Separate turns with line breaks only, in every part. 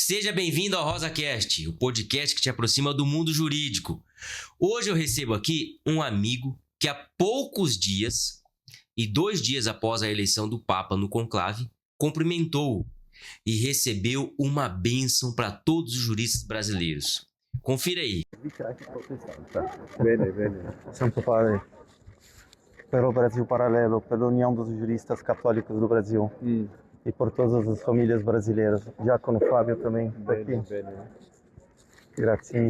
Seja bem-vindo ao RosaCast, o podcast que te aproxima do mundo jurídico. Hoje eu recebo aqui um amigo que há poucos dias, e 2 dias após a eleição do Papa no conclave, cumprimentou e recebeu uma bênção para todos os juristas brasileiros. Confira aí.
Bene, bene.
Santo Padre, pelo Brasil Paralelo, pela União dos Juristas Católicos do Brasil e por todas as famílias brasileiras. Diácono Fábio também está
Bene,
aqui.
bene.
Grazie.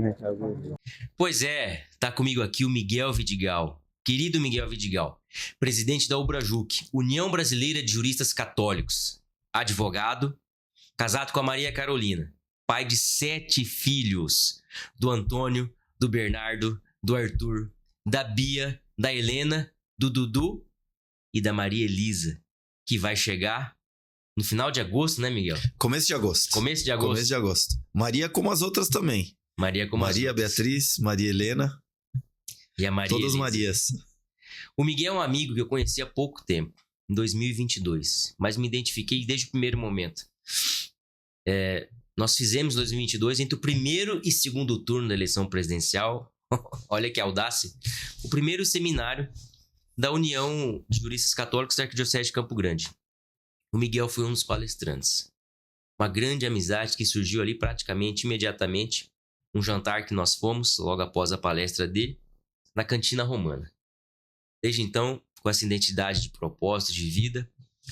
Pois é, tá comigo aqui o Miguel Vidigal, querido Miguel Vidigal, presidente da UBRAJUC, União Brasileira de Juristas Católicos, advogado, casado com a Maria Carolina, pai de 7 filhos, do Antônio, do Bernardo, do Arthur, da Bia, da Helena, do Dudu e da Maria Elisa, que vai chegar no final de agosto, né, Miguel?
Começo de agosto.
Começo de agosto.
Começo de agosto. Maria como as outras também.
Maria como as
Maria
outras.
Beatriz, Maria Helena,
E a Maria
todas
Elisa.
Marias.
O Miguel é um amigo que eu conheci há pouco tempo, em 2022, mas me identifiquei desde o primeiro momento. Nós fizemos 2022 entre o primeiro e segundo turno da eleição presidencial, olha que audácia, o primeiro seminário da União de Juristas Católicos da Arquidiocese de Campo Grande. O Miguel foi um dos palestrantes. Uma grande amizade que surgiu ali praticamente imediatamente, um jantar que nós fomos logo após a palestra dele, na Cantina Romana. Desde então, com essa identidade de propósito de vida,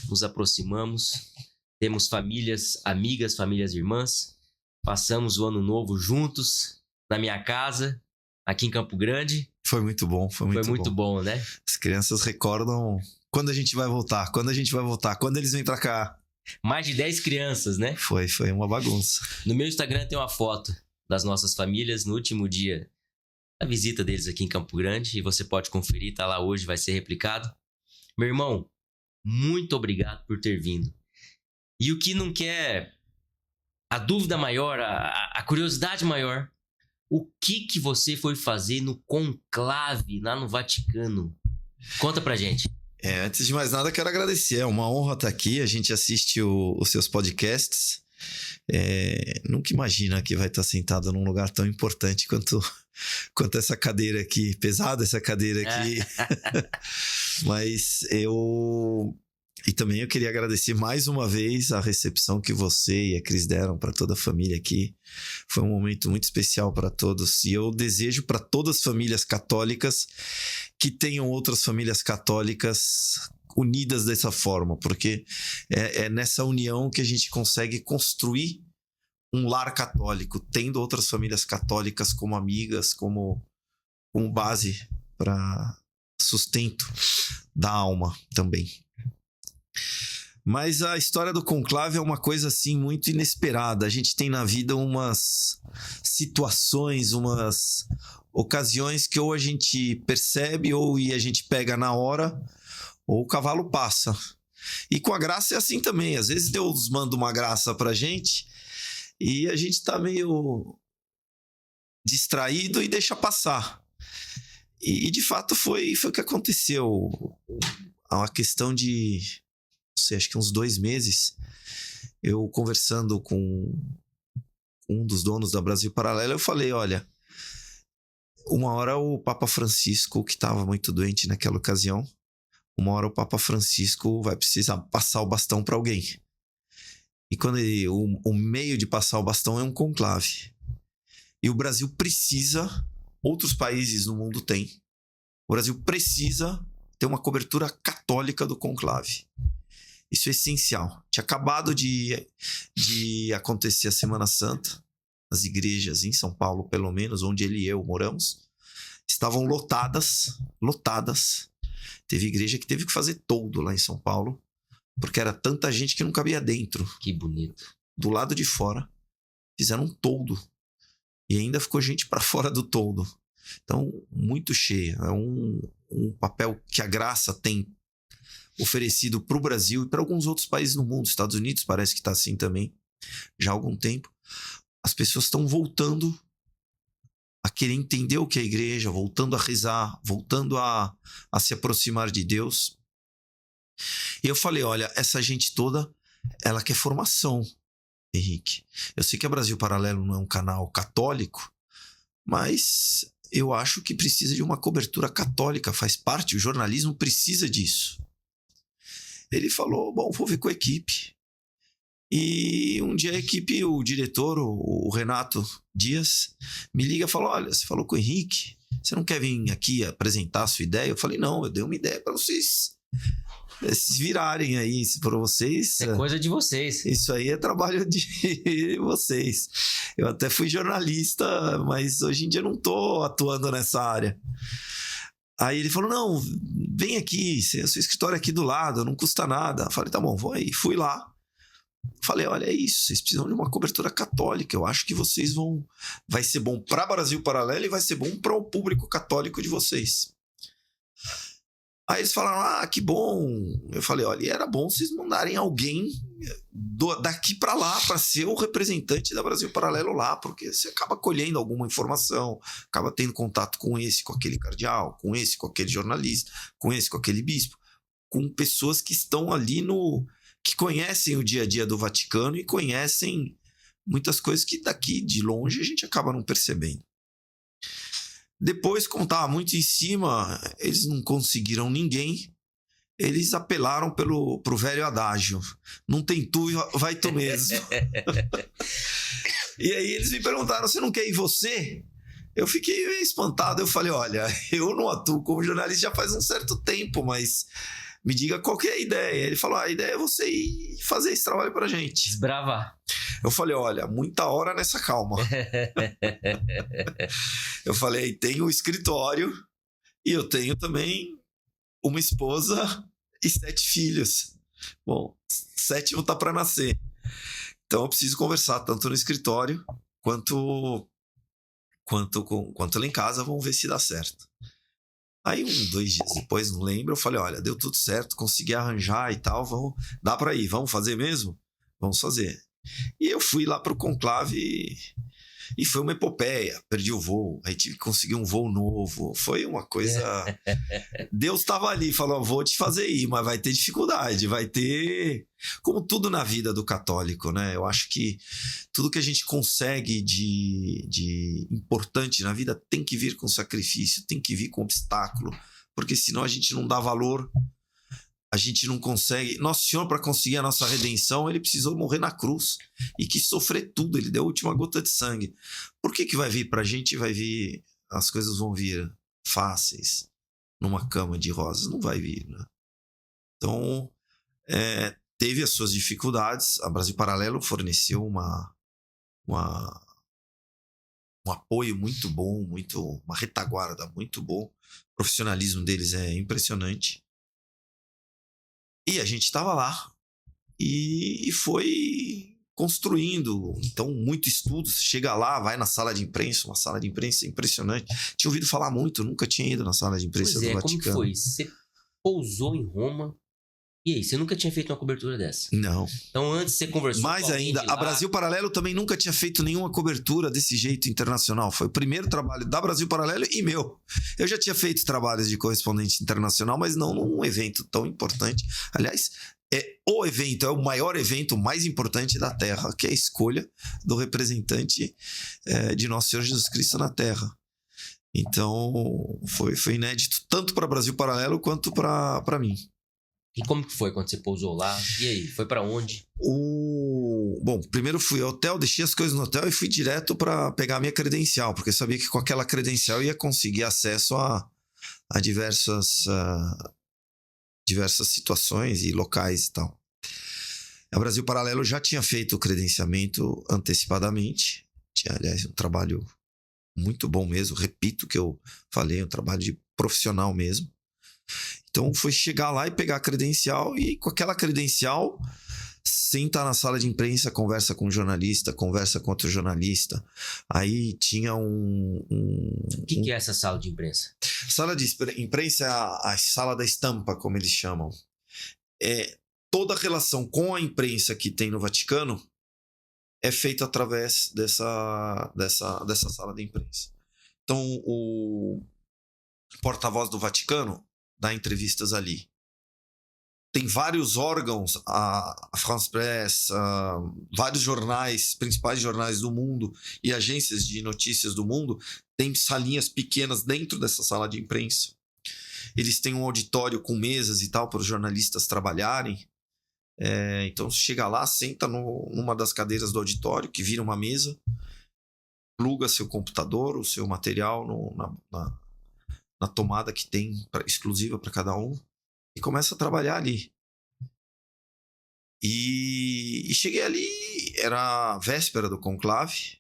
nos aproximamos, temos famílias amigas, famílias irmãs, passamos o ano novo juntos, na minha casa, aqui em Campo Grande.
Foi muito bom, foi
muito bom, né?
As crianças recordam quando a gente vai voltar, quando eles vêm pra cá.
Mais de 10 crianças, né?
Foi uma bagunça.
No meu Instagram tem uma foto das nossas famílias no último dia da visita deles aqui em Campo Grande, e você pode conferir, tá lá hoje, vai ser replicado. Meu irmão, muito obrigado por ter vindo. E o que não quer, a dúvida maior, a curiosidade maior, o que você foi fazer no conclave lá no Vaticano? Conta pra gente.
Antes de mais nada, quero agradecer. É uma honra estar aqui. A gente assiste os seus podcasts. Nunca imagina que vai estar sentado num lugar tão importante quanto essa cadeira aqui. Pesada essa cadeira aqui. Mas E também eu queria agradecer mais uma vez a recepção que você e a Cris deram para toda a família aqui. Foi um momento muito especial para todos. E eu desejo para todas as famílias católicas que tenham outras famílias católicas unidas dessa forma, porque é nessa união que a gente consegue construir um lar católico, tendo outras famílias católicas como amigas, como base para sustento da alma também. Mas a história do conclave é uma coisa assim muito inesperada. A gente tem na vida umas situações, umas ocasiões que ou a gente percebe ou a gente pega na hora, ou o cavalo passa. E com a graça é assim também. Às vezes Deus manda uma graça pra gente e a gente tá meio distraído e deixa passar. E de fato foi o que aconteceu. A questão de, não sei, acho que uns 2 meses, eu conversando com um dos donos da Brasil Paralelo, eu falei, olha, uma hora o Papa Francisco, que estava muito doente naquela ocasião, uma hora o Papa Francisco vai precisar passar o bastão para alguém. E quando o meio de passar o bastão é um conclave. E o Brasil precisa, outros países no mundo têm, o Brasil precisa ter uma cobertura católica do conclave. Isso é essencial. Tinha acabado de acontecer a Semana Santa. As igrejas em São Paulo, pelo menos, onde ele e eu moramos, estavam lotadas. Teve igreja que teve que fazer toldo lá em São Paulo, porque era tanta gente que não cabia dentro.
Que bonito.
Do lado de fora, fizeram um toldo. E ainda ficou gente para fora do toldo. Então, muito cheia. É um papel que a graça tem oferecido para o Brasil e para alguns outros países no mundo. Estados Unidos parece que está assim também, já há algum tempo. As pessoas estão voltando a querer entender o que é a igreja, voltando a rezar, voltando a se aproximar de Deus. E eu falei, olha, essa gente toda, ela quer formação. Henrique. Eu sei que a Brasil Paralelo não é um canal católico, mas eu acho que precisa de uma cobertura católica, faz parte, o jornalismo precisa disso. Ele falou, bom, vou ver com a equipe. E um dia a equipe, o diretor, o Renato Dias, me liga e falou, olha, você falou com o Henrique, você não quer vir aqui apresentar a sua ideia? Eu falei, não, eu dei uma ideia para vocês se virarem aí, para vocês.
É coisa de vocês.
Isso aí é trabalho de vocês. Eu até fui jornalista, mas hoje em dia não estou atuando nessa área. Aí ele falou, não, vem aqui, seu escritório é aqui do lado, não custa nada. Eu falei, tá bom, vou aí. Fui lá. Falei, olha, é isso, vocês precisam de uma cobertura católica. Eu acho que vocês vão... Vai ser bom para Brasil Paralelo e vai ser bom para o público católico de vocês. Aí eles falaram, que bom. Eu falei, olha, era bom vocês mandarem alguém daqui para lá para ser o representante da Brasil Paralelo lá, porque você acaba colhendo alguma informação, acaba tendo contato com esse, com aquele cardeal, com esse, com aquele jornalista, com esse, com aquele bispo, com pessoas que estão ali que conhecem o dia a dia do Vaticano e conhecem muitas coisas que daqui de longe a gente acaba não percebendo. Depois, como estava muito em cima, eles não conseguiram ninguém, eles apelaram pro velho adágio, não tem tu, vai tu mesmo. E aí eles me perguntaram, você não quer ir você? Eu fiquei meio espantado, eu falei, olha, eu não atuo como jornalista já faz um certo tempo, mas... Me diga qual que é a ideia. Ele falou, a ideia é você ir fazer esse trabalho pra gente.
Desbravar.
Eu falei, olha, muita hora nessa calma. Eu falei, tenho um escritório e eu tenho também uma esposa e 7 filhos. Bom, 7º tá para nascer. Então eu preciso conversar tanto no escritório quanto lá em casa. Vamos ver se dá certo. Aí 2 dias depois, não lembro, eu falei, olha, deu tudo certo, consegui arranjar e tal, dá pra ir, vamos fazer mesmo? Vamos fazer. E eu fui lá pro conclave e foi uma epopeia, perdi o voo, aí tive que conseguir um voo novo, foi uma coisa... Deus estava ali, falou, vou te fazer ir, mas vai ter dificuldade, vai ter... Como tudo na vida do católico, né? Eu acho que tudo que a gente consegue de importante na vida tem que vir com sacrifício, tem que vir com obstáculo, porque senão a gente não dá valor, a gente não consegue... Nosso Senhor, para conseguir a nossa redenção, ele precisou morrer na cruz e quis sofrer tudo, ele deu a última gota de sangue. Por que vai vir pra gente? Vai vir... As coisas vão vir fáceis numa cama de rosas? Não vai vir, né? Então, teve as suas dificuldades. A Brasil Paralelo forneceu um apoio muito bom, uma retaguarda muito bom. O profissionalismo deles é impressionante. E a gente estava lá e foi construindo. Então, muito estudo. Você chega lá, vai na sala de imprensa, uma sala de imprensa impressionante. Tinha ouvido falar muito, nunca tinha ido na sala de imprensa do Vaticano.
Como que foi? Você pousou em Roma, e aí, você nunca tinha feito uma cobertura dessa?
Não.
Então, antes você conversou
Mais
com alguém
ainda,
de lá...
a Brasil Paralelo também nunca tinha feito nenhuma cobertura desse jeito internacional. Foi o primeiro trabalho da Brasil Paralelo e meu. Eu já tinha feito trabalhos de correspondente internacional, mas não num evento tão importante. Aliás, o evento, é o maior evento mais importante da Terra, que é a escolha do representante de Nosso Senhor Jesus Cristo na Terra. Então, foi inédito, tanto para Brasil Paralelo quanto para mim.
E como que foi quando você pousou lá? E aí, foi pra onde?
Bom, primeiro fui ao hotel, deixei as coisas no hotel e fui direto para pegar a minha credencial, porque eu sabia que com aquela credencial eu ia conseguir acesso a diversas situações e locais e tal. A Brasil Paralelo já tinha feito o credenciamento antecipadamente. Tinha, aliás, um trabalho muito bom mesmo. Repito o que eu falei, um trabalho de profissional mesmo. Então foi chegar lá e pegar a credencial e com aquela credencial senta na sala de imprensa, conversa com um jornalista, conversa com outro jornalista. Aí tinha
O que é essa sala de imprensa?
Sala de imprensa é a sala da estampa, como eles chamam. Toda a relação com a imprensa que tem no Vaticano é feita através dessa sala de imprensa. Então o porta-voz do Vaticano dá entrevistas ali. tem vários órgãos, a France Press, vários jornais, principais jornais do mundo e agências de notícias do mundo, tem salinhas pequenas dentro dessa sala de imprensa. Eles têm um auditório com mesas e tal para os jornalistas trabalharem. Então você chega lá, senta numa das cadeiras do auditório, que vira uma mesa, pluga seu computador, o seu material na tomada que tem exclusiva para cada um, e começa a trabalhar ali. E cheguei ali, era a véspera do conclave.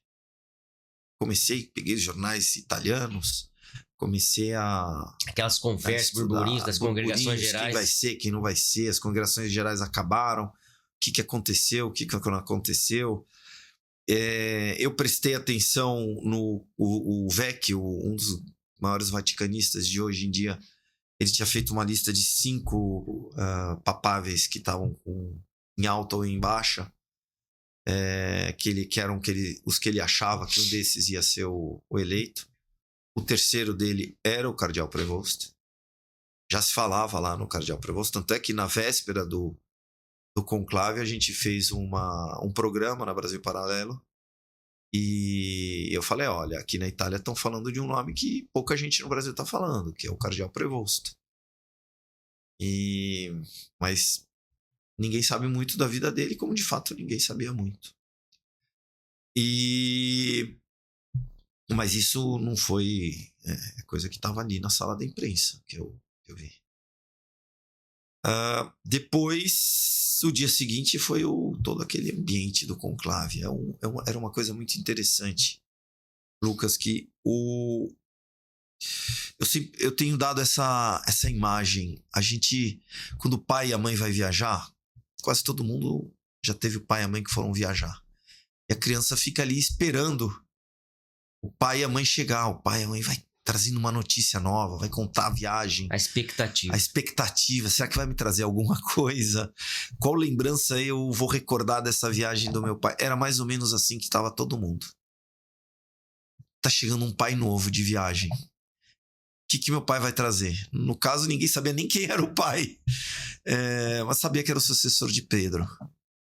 Peguei os jornais italianos, comecei a...
Aquelas conversas, burburinhos das congregações gerais.
Quem vai ser, quem não vai ser, as congregações gerais acabaram, o que aconteceu, o que não aconteceu. Eu prestei atenção no o Vecchio, um dos maiores vaticanistas de hoje em dia. Ele tinha feito uma lista de 5 papáveis que estavam em alta ou em baixa, que eram os que ele achava que um desses ia ser o eleito. O terceiro dele era o Cardeal Prevost. Já se falava lá no Cardeal Prevost, tanto é que na véspera do conclave a gente fez um programa na Brasil Paralelo, e eu falei, olha, aqui na Itália estão falando de um nome que pouca gente no Brasil está falando, que é o Cardeal Prevost. Mas ninguém sabe muito da vida dele, como de fato ninguém sabia muito. Mas isso não foi coisa que estava ali na sala da imprensa que eu vi. Depois, o dia seguinte foi todo aquele ambiente do conclave. Era uma coisa muito interessante, Lucas, que eu tenho dado essa imagem. A gente, quando o pai e a mãe vai viajar, quase todo mundo já teve o pai e a mãe que foram viajar. E a criança fica ali esperando o pai e a mãe chegar. O pai e a mãe vai trazendo uma notícia nova, vai contar a viagem.
A expectativa. Será que vai me trazer alguma coisa? Qual lembrança eu vou recordar dessa viagem do meu pai? Era mais ou menos assim que estava todo mundo. Tá chegando um pai novo de viagem. O que meu pai vai trazer? No caso, ninguém sabia nem quem era o pai. Mas sabia que era o sucessor de Pedro.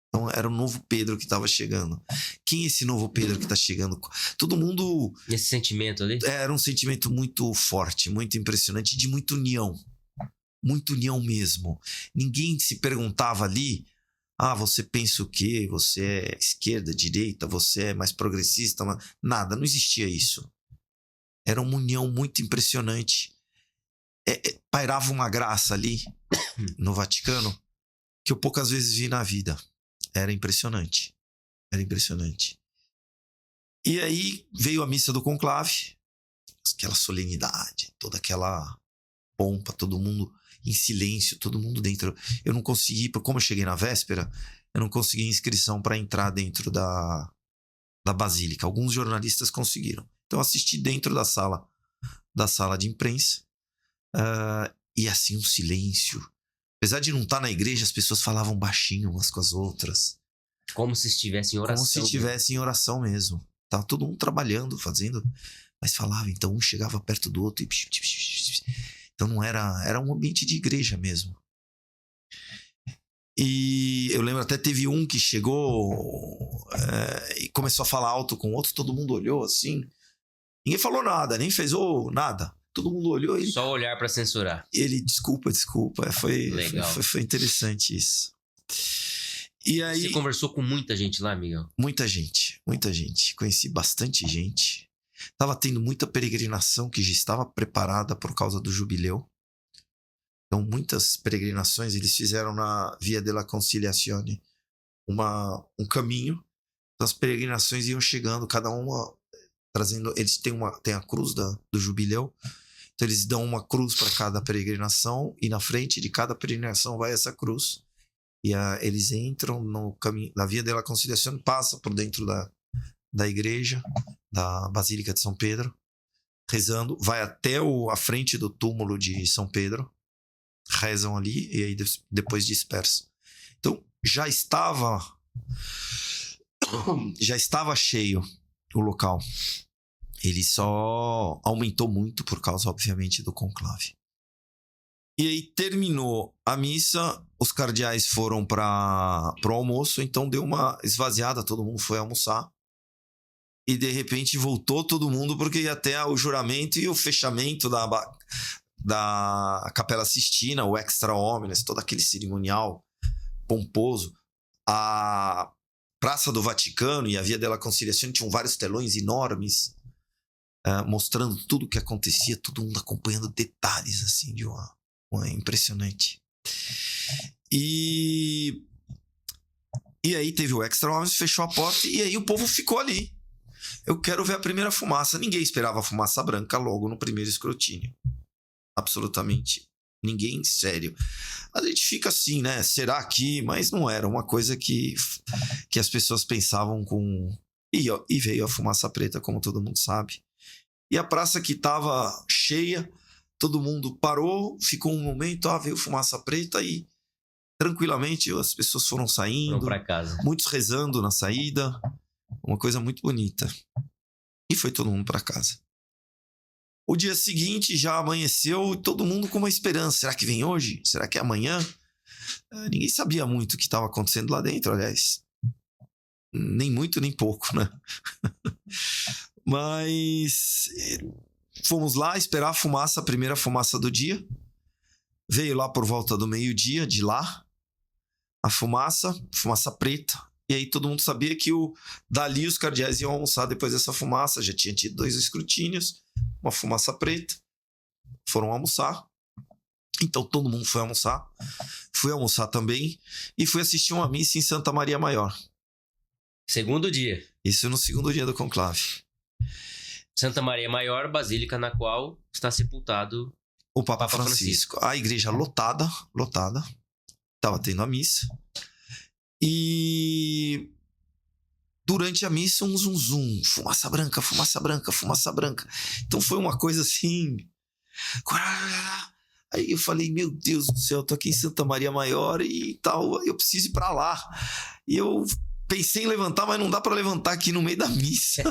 Então era o novo Pedro que estava chegando. Quem é esse novo Pedro que está chegando? Todo mundo... Esse sentimento ali?
Era um sentimento muito forte, muito impressionante, de muita união. Muita união mesmo. Ninguém se perguntava ali, você pensa o quê? Você é esquerda, direita? Você é mais progressista? Nada, não existia isso. Era uma união muito impressionante. Pairava uma graça ali no Vaticano que eu poucas vezes vi na vida. Era impressionante. E aí veio a missa do conclave, aquela solenidade, toda aquela pompa, todo mundo em silêncio, todo mundo dentro. Eu não consegui, como eu cheguei na véspera, eu não consegui inscrição para entrar dentro da Basílica. Alguns jornalistas conseguiram. Então eu assisti dentro da sala de imprensa, e assim um silêncio. Apesar de não estar na igreja, as pessoas falavam baixinho umas com as outras.
Como se estivesse em oração.
Como se estivesse em oração mesmo. Tava todo mundo trabalhando, fazendo, mas falava. Então um chegava perto do outro e... Então não era um ambiente de igreja mesmo. E eu lembro até teve um que chegou e começou a falar alto com o outro, todo mundo olhou assim. Ninguém falou nada, nem fez nada. Todo mundo olhou.
Só olhar para censurar.
Ele, desculpa. Foi interessante isso. E aí,
você conversou com muita gente lá, Miguel?
Muita gente. Conheci bastante gente. Estava tendo muita peregrinação que já estava preparada por causa do jubileu. Então, muitas peregrinações eles fizeram na Via della Conciliazione um caminho. Então, as peregrinações iam chegando, cada uma trazendo. Eles têm a cruz do jubileu. Então eles dão uma cruz para cada peregrinação e na frente de cada peregrinação vai essa cruz. E eles entram no caminho, na Via della Conciliazione, passa por dentro da igreja, da Basílica de São Pedro, rezando, vai até a frente do túmulo de São Pedro, rezam ali e aí depois dispersam. Então já estava cheio o local. Ele só aumentou muito por causa, obviamente, do conclave. E aí terminou a missa, os cardeais foram para o almoço, então deu uma esvaziada, todo mundo foi almoçar. E de repente voltou todo mundo, porque ia até o juramento e o fechamento da Capela Sistina, o Extra Homines, todo aquele cerimonial pomposo. A Praça do Vaticano e a Via della Conciliazione tinham vários telões enormes, mostrando tudo o que acontecia, todo mundo acompanhando detalhes assim de uma impressionante. E aí teve o Extra Homines, fechou a porta e aí o povo ficou ali. Eu quero ver a primeira fumaça. Ninguém esperava a fumaça branca logo no primeiro escrutínio. Absolutamente ninguém, sério. A gente fica assim, né? Será que? Mas não era uma coisa que as pessoas pensavam com... E veio a fumaça preta, como todo mundo sabe. E a praça que estava cheia, todo mundo parou, ficou um momento, veio fumaça preta e tranquilamente as pessoas foram saindo.
Foram pra casa.
Muitos rezando na saída. Uma coisa muito bonita. E foi todo mundo para casa. O dia seguinte já amanheceu, todo mundo com uma esperança. Será que vem hoje? Será que é amanhã? Ninguém sabia muito o que estava acontecendo lá dentro, aliás. Nem muito, nem pouco, né? Mas fomos lá esperar a fumaça, a primeira fumaça do dia. Veio lá por volta do meio-dia de lá. A fumaça preta. E aí todo mundo sabia que dali os cardeais iam almoçar depois dessa fumaça. Já tinha tido 2 escrutínios, uma fumaça preta. Foram almoçar. Então todo mundo foi almoçar. Fui almoçar também. E fui assistir uma missa em Santa Maria Maior.
Segundo dia.
Isso no segundo dia do conclave.
Santa Maria Maior, basílica na qual está sepultado
o Papa Francisco. A igreja lotada. Estava tendo a missa. E durante a missa, um zum, fumaça branca. Então foi uma coisa assim. Aí eu falei, meu Deus do céu, eu tô aqui em Santa Maria Maior e tal, eu preciso ir pra lá. E eu pensei em levantar, mas não dá pra levantar aqui no meio da missa.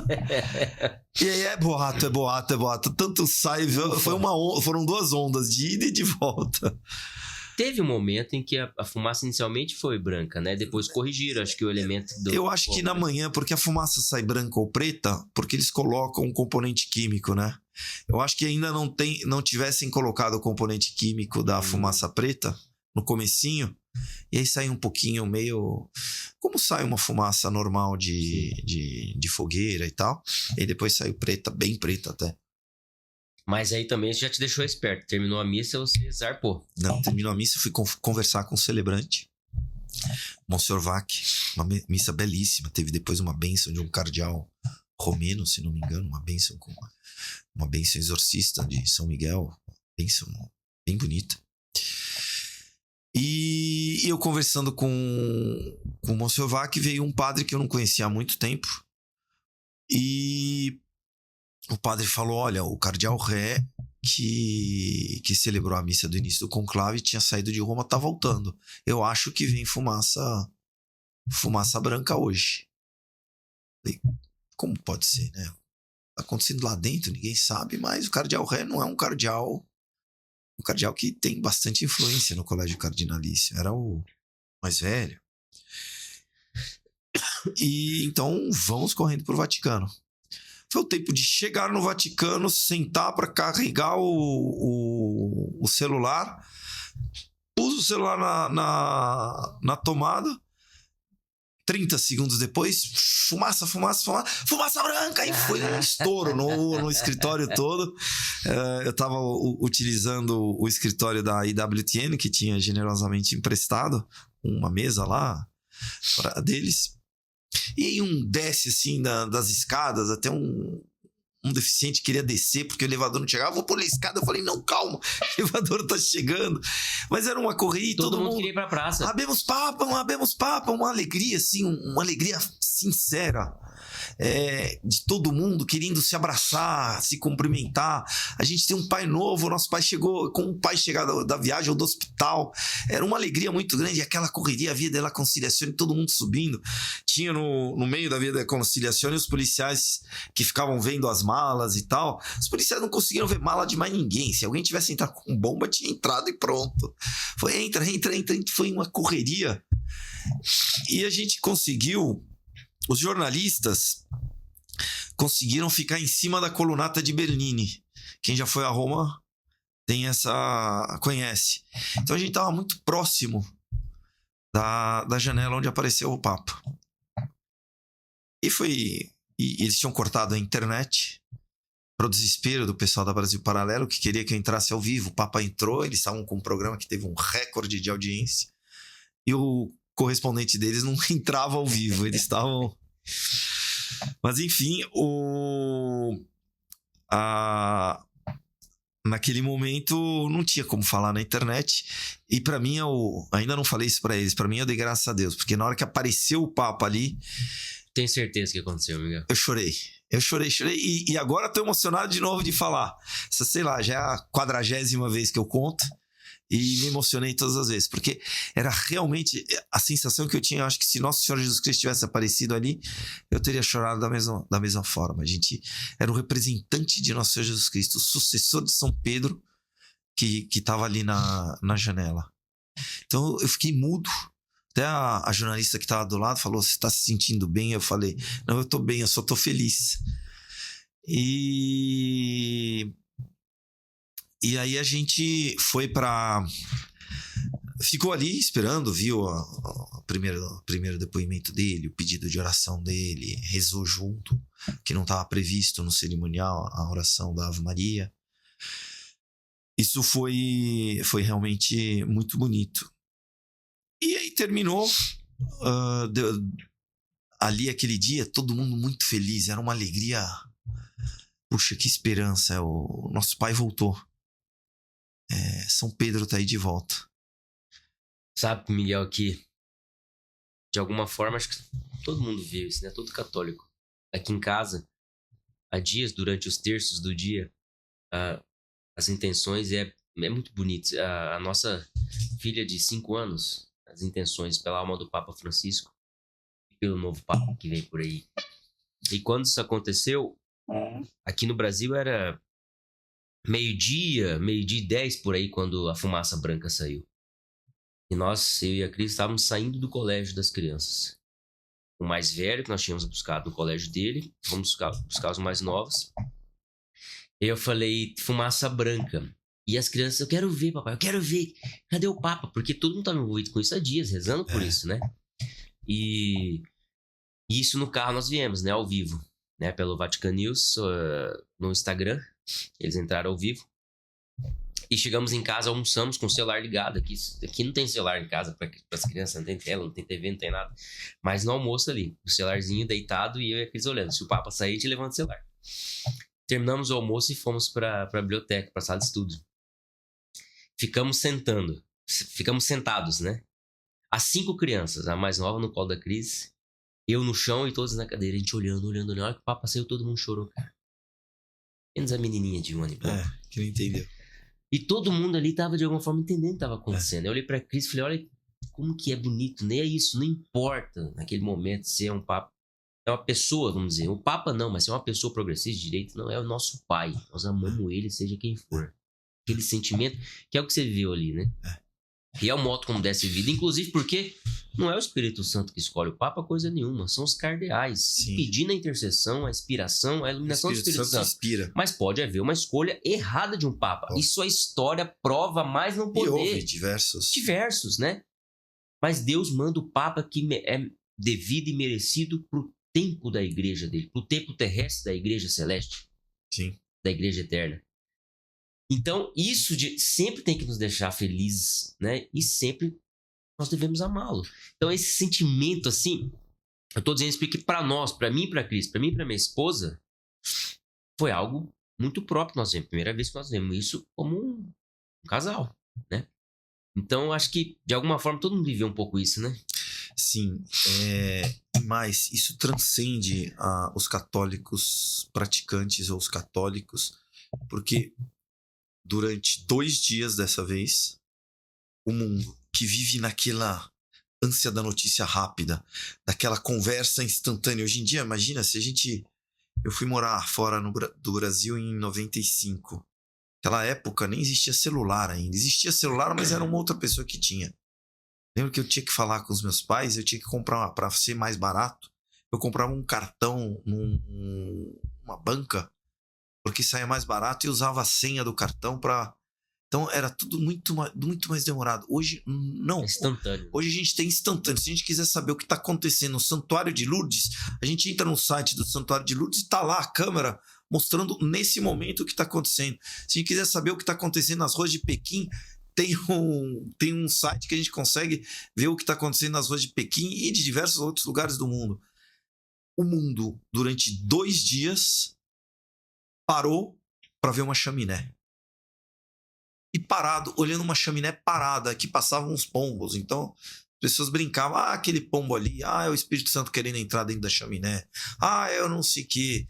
E aí é boato. Tanto sai, foram 2 ondas de ida e de volta.
Teve um momento em que a fumaça inicialmente foi branca, né? Depois corrigiram, acho que o elemento do...
Eu acho que na manhã, porque a fumaça sai branca ou preta, porque eles colocam um componente químico, né? Eu acho que ainda não tivessem colocado o componente químico da fumaça preta no comecinho, e aí sai um pouquinho meio... Como sai uma fumaça normal de fogueira e tal, e depois saiu preta, bem preta até.
Mas aí também já te deixou esperto. Terminou a missa, você zarpou.
Não, terminou a missa, fui conversar com o celebrante, Monsenhor Vac, uma missa belíssima. Teve depois uma bênção de um cardeal romeno, se não me engano, uma bênção exorcista de São Miguel, uma bênção bem bonita. E eu conversando com o Monsenhor Vac, veio um padre que eu não conhecia há muito tempo. E o padre falou, olha, o cardeal Ré, que celebrou a missa do início do conclave, tinha saído de Roma, tá voltando. Eu acho que vem fumaça branca hoje. Falei, como pode ser, né? Tá acontecendo lá dentro, ninguém sabe, mas o cardeal Ré não é um cardeal que tem bastante influência no colégio cardinalício. Era o mais velho. E então vamos correndo pro Vaticano. Foi o tempo de chegar no Vaticano, sentar para carregar o celular. Pus o celular na tomada. 30 segundos depois, fumaça branca! E foi um estouro no escritório todo. Eu estava utilizando o escritório da IWTN, que tinha generosamente emprestado uma mesa lá deles. E aí desce assim das escadas, até um deficiente queria descer porque o elevador não chegava. Vou pular a escada. Eu falei, não, calma, o elevador tá chegando. Mas era uma corrida,
todo mundo queria ir pra praça.
Habemos papa, uma alegria assim, uma alegria sincera. de todo mundo querendo se abraçar, se cumprimentar. A gente tem um pai novo, nosso pai chegou, com o pai chegar da viagem ou do hospital. Era uma alegria muito grande, aquela correria, a Via della Conciliazione, todo mundo subindo. Tinha no meio da Via della Conciliazione os policiais que ficavam vendo as malas e tal. Os policiais não conseguiram ver mala de mais ninguém. Se alguém tivesse entrado com bomba, tinha entrado e pronto. Foi entra. Foi uma correria. E a gente conseguiu, os jornalistas conseguiram ficar em cima da colunata de Bernini. Quem já foi a Roma conhece. Então a gente estava muito próximo da janela onde apareceu o Papa. E eles tinham cortado a internet para o desespero do pessoal da Brasil Paralelo, que queria que eu entrasse ao vivo. O Papa entrou, eles estavam com um programa que teve um recorde de audiência. E o correspondente deles não entrava ao vivo, eles estavam... Mas enfim, naquele momento não tinha como falar na internet. E pra mim, eu ainda não falei isso pra eles, pra mim eu dei graças a Deus, porque na hora que apareceu o Papa ali...
Tenho certeza que aconteceu, Miguel.
Eu chorei. E agora tô emocionado de novo de falar. Essa, sei lá, já é a 40ª vez que eu conto. E me emocionei todas as vezes, porque era realmente a sensação que eu tinha. Eu acho que se Nosso Senhor Jesus Cristo tivesse aparecido ali, eu teria chorado da mesma forma. A gente era o representante de Nosso Senhor Jesus Cristo, o sucessor de São Pedro, que estava ali na janela. Então eu fiquei mudo. Até a jornalista que estava do lado falou: "Você está se sentindo bem?" Eu falei: "Não, eu estou bem, eu só estou feliz." E aí a gente foi ficou ali esperando, viu o primeiro depoimento dele, o pedido de oração dele, rezou junto, que não estava previsto no cerimonial, a oração da Ave Maria. Isso foi realmente muito bonito. E aí terminou ali aquele dia, todo mundo muito feliz, era uma alegria. Puxa, que esperança, o nosso pai voltou. São Pedro tá aí de volta.
Sabe, Miguel, que de alguma forma acho que todo mundo vê isso, né? Todo católico. Aqui em casa, há dias, durante os terços do dia, as intenções é muito bonito. A nossa filha de 5 anos, as intenções pela alma do Papa Francisco e pelo novo Papa que vem por aí. E quando isso aconteceu, aqui no Brasil era meio-dia e 10 por aí, quando a fumaça branca saiu. E eu e a Cris estávamos saindo do colégio das crianças. O mais velho, que nós tínhamos buscado no colégio dele, fomos buscar os mais novos. E eu falei: fumaça branca. E as crianças: eu quero ver, papai, eu quero ver. Cadê o Papa? Porque todo mundo estava envolvido com isso há dias, rezando por isso, né? E isso no carro nós viemos, né? Ao vivo, né? Pelo Vatican News, no Instagram. Eles entraram ao vivo. E chegamos em casa, almoçamos com o celular ligado. Aqui não tem celular em casa para as crianças, não tem tela, não tem TV, não tem nada. Mas no almoço ali, o celularzinho deitado e eu e a Cris olhando. Se o Papa sair, a gente levanta o celular. Terminamos o almoço e fomos para a biblioteca, para a sala de estudo. Ficamos sentados, né? As 5 crianças, a mais nova no colo da Cris, eu no chão e todos na cadeira, a gente olhando. Na hora que o Papa saiu, todo mundo chorou, cara. Menos a menininha de 1 ano e pouco.
Que não entendeu.
E todo mundo ali tava de alguma forma entendendo o que tava acontecendo. Eu olhei pra Cris e falei: olha como que é bonito, nem é isso, não importa naquele momento se é um Papa. É uma pessoa, vamos dizer. O Papa não, mas se é uma pessoa progressista de direito, não é o nosso pai. Nós amamos ele, seja quem for. Aquele sentimento, que é o que você viu ali, né? E é o modo como desce vida, inclusive porque não é o Espírito Santo que escolhe o Papa, coisa nenhuma. São os cardeais pedindo a intercessão, a inspiração, a iluminação do Espírito Santo.
Inspira.
Mas pode haver uma escolha errada de um Papa. Isso a história prova mais não poder.
E houve diversos,
né? Mas Deus manda o Papa que é devido e merecido pro tempo da igreja dele, pro tempo terrestre da igreja celeste.
Sim.
Da igreja eterna. Então, isso sempre tem que nos deixar felizes, né? E sempre nós devemos amá-lo. Então, esse sentimento, assim, eu tô dizendo isso porque pra nós, pra mim e pra Cris, pra mim e pra minha esposa, foi algo muito próprio que nós vemos. Primeira vez que nós vemos isso como um casal, né? Então, acho que, de alguma forma, todo mundo viveu um pouco isso, né?
Sim, mas isso transcende os católicos praticantes ou os católicos, porque durante 2 dias dessa vez, o mundo que vive naquela ânsia da notícia rápida, daquela conversa instantânea. Hoje em dia, imagina se eu fui morar fora do Brasil em 95. Naquela época nem existia celular ainda. Existia celular, mas era uma outra pessoa que tinha. Lembro que eu tinha que falar com os meus pais, eu tinha que comprar, para ser mais barato, eu comprava um cartão numa banca, porque saía mais barato e usava a senha do cartão para... Então era tudo muito mais demorado. Hoje, não.
Instantâneo.
Hoje a gente tem instantâneo. Se a gente quiser saber o que está acontecendo no Santuário de Lourdes, a gente entra no site do Santuário de Lourdes e está lá a câmera mostrando nesse momento o que está acontecendo. Se a gente quiser saber o que está acontecendo nas ruas de Pequim, tem um site que a gente consegue ver o que está acontecendo nas ruas de Pequim e de diversos outros lugares do mundo. O mundo, durante 2 dias, parou para ver uma chaminé. E parado, olhando uma chaminé parada, que passavam uns pombos. Então, as pessoas brincavam. Aquele pombo ali. É o Espírito Santo querendo entrar dentro da chaminé. Eu não sei o quê.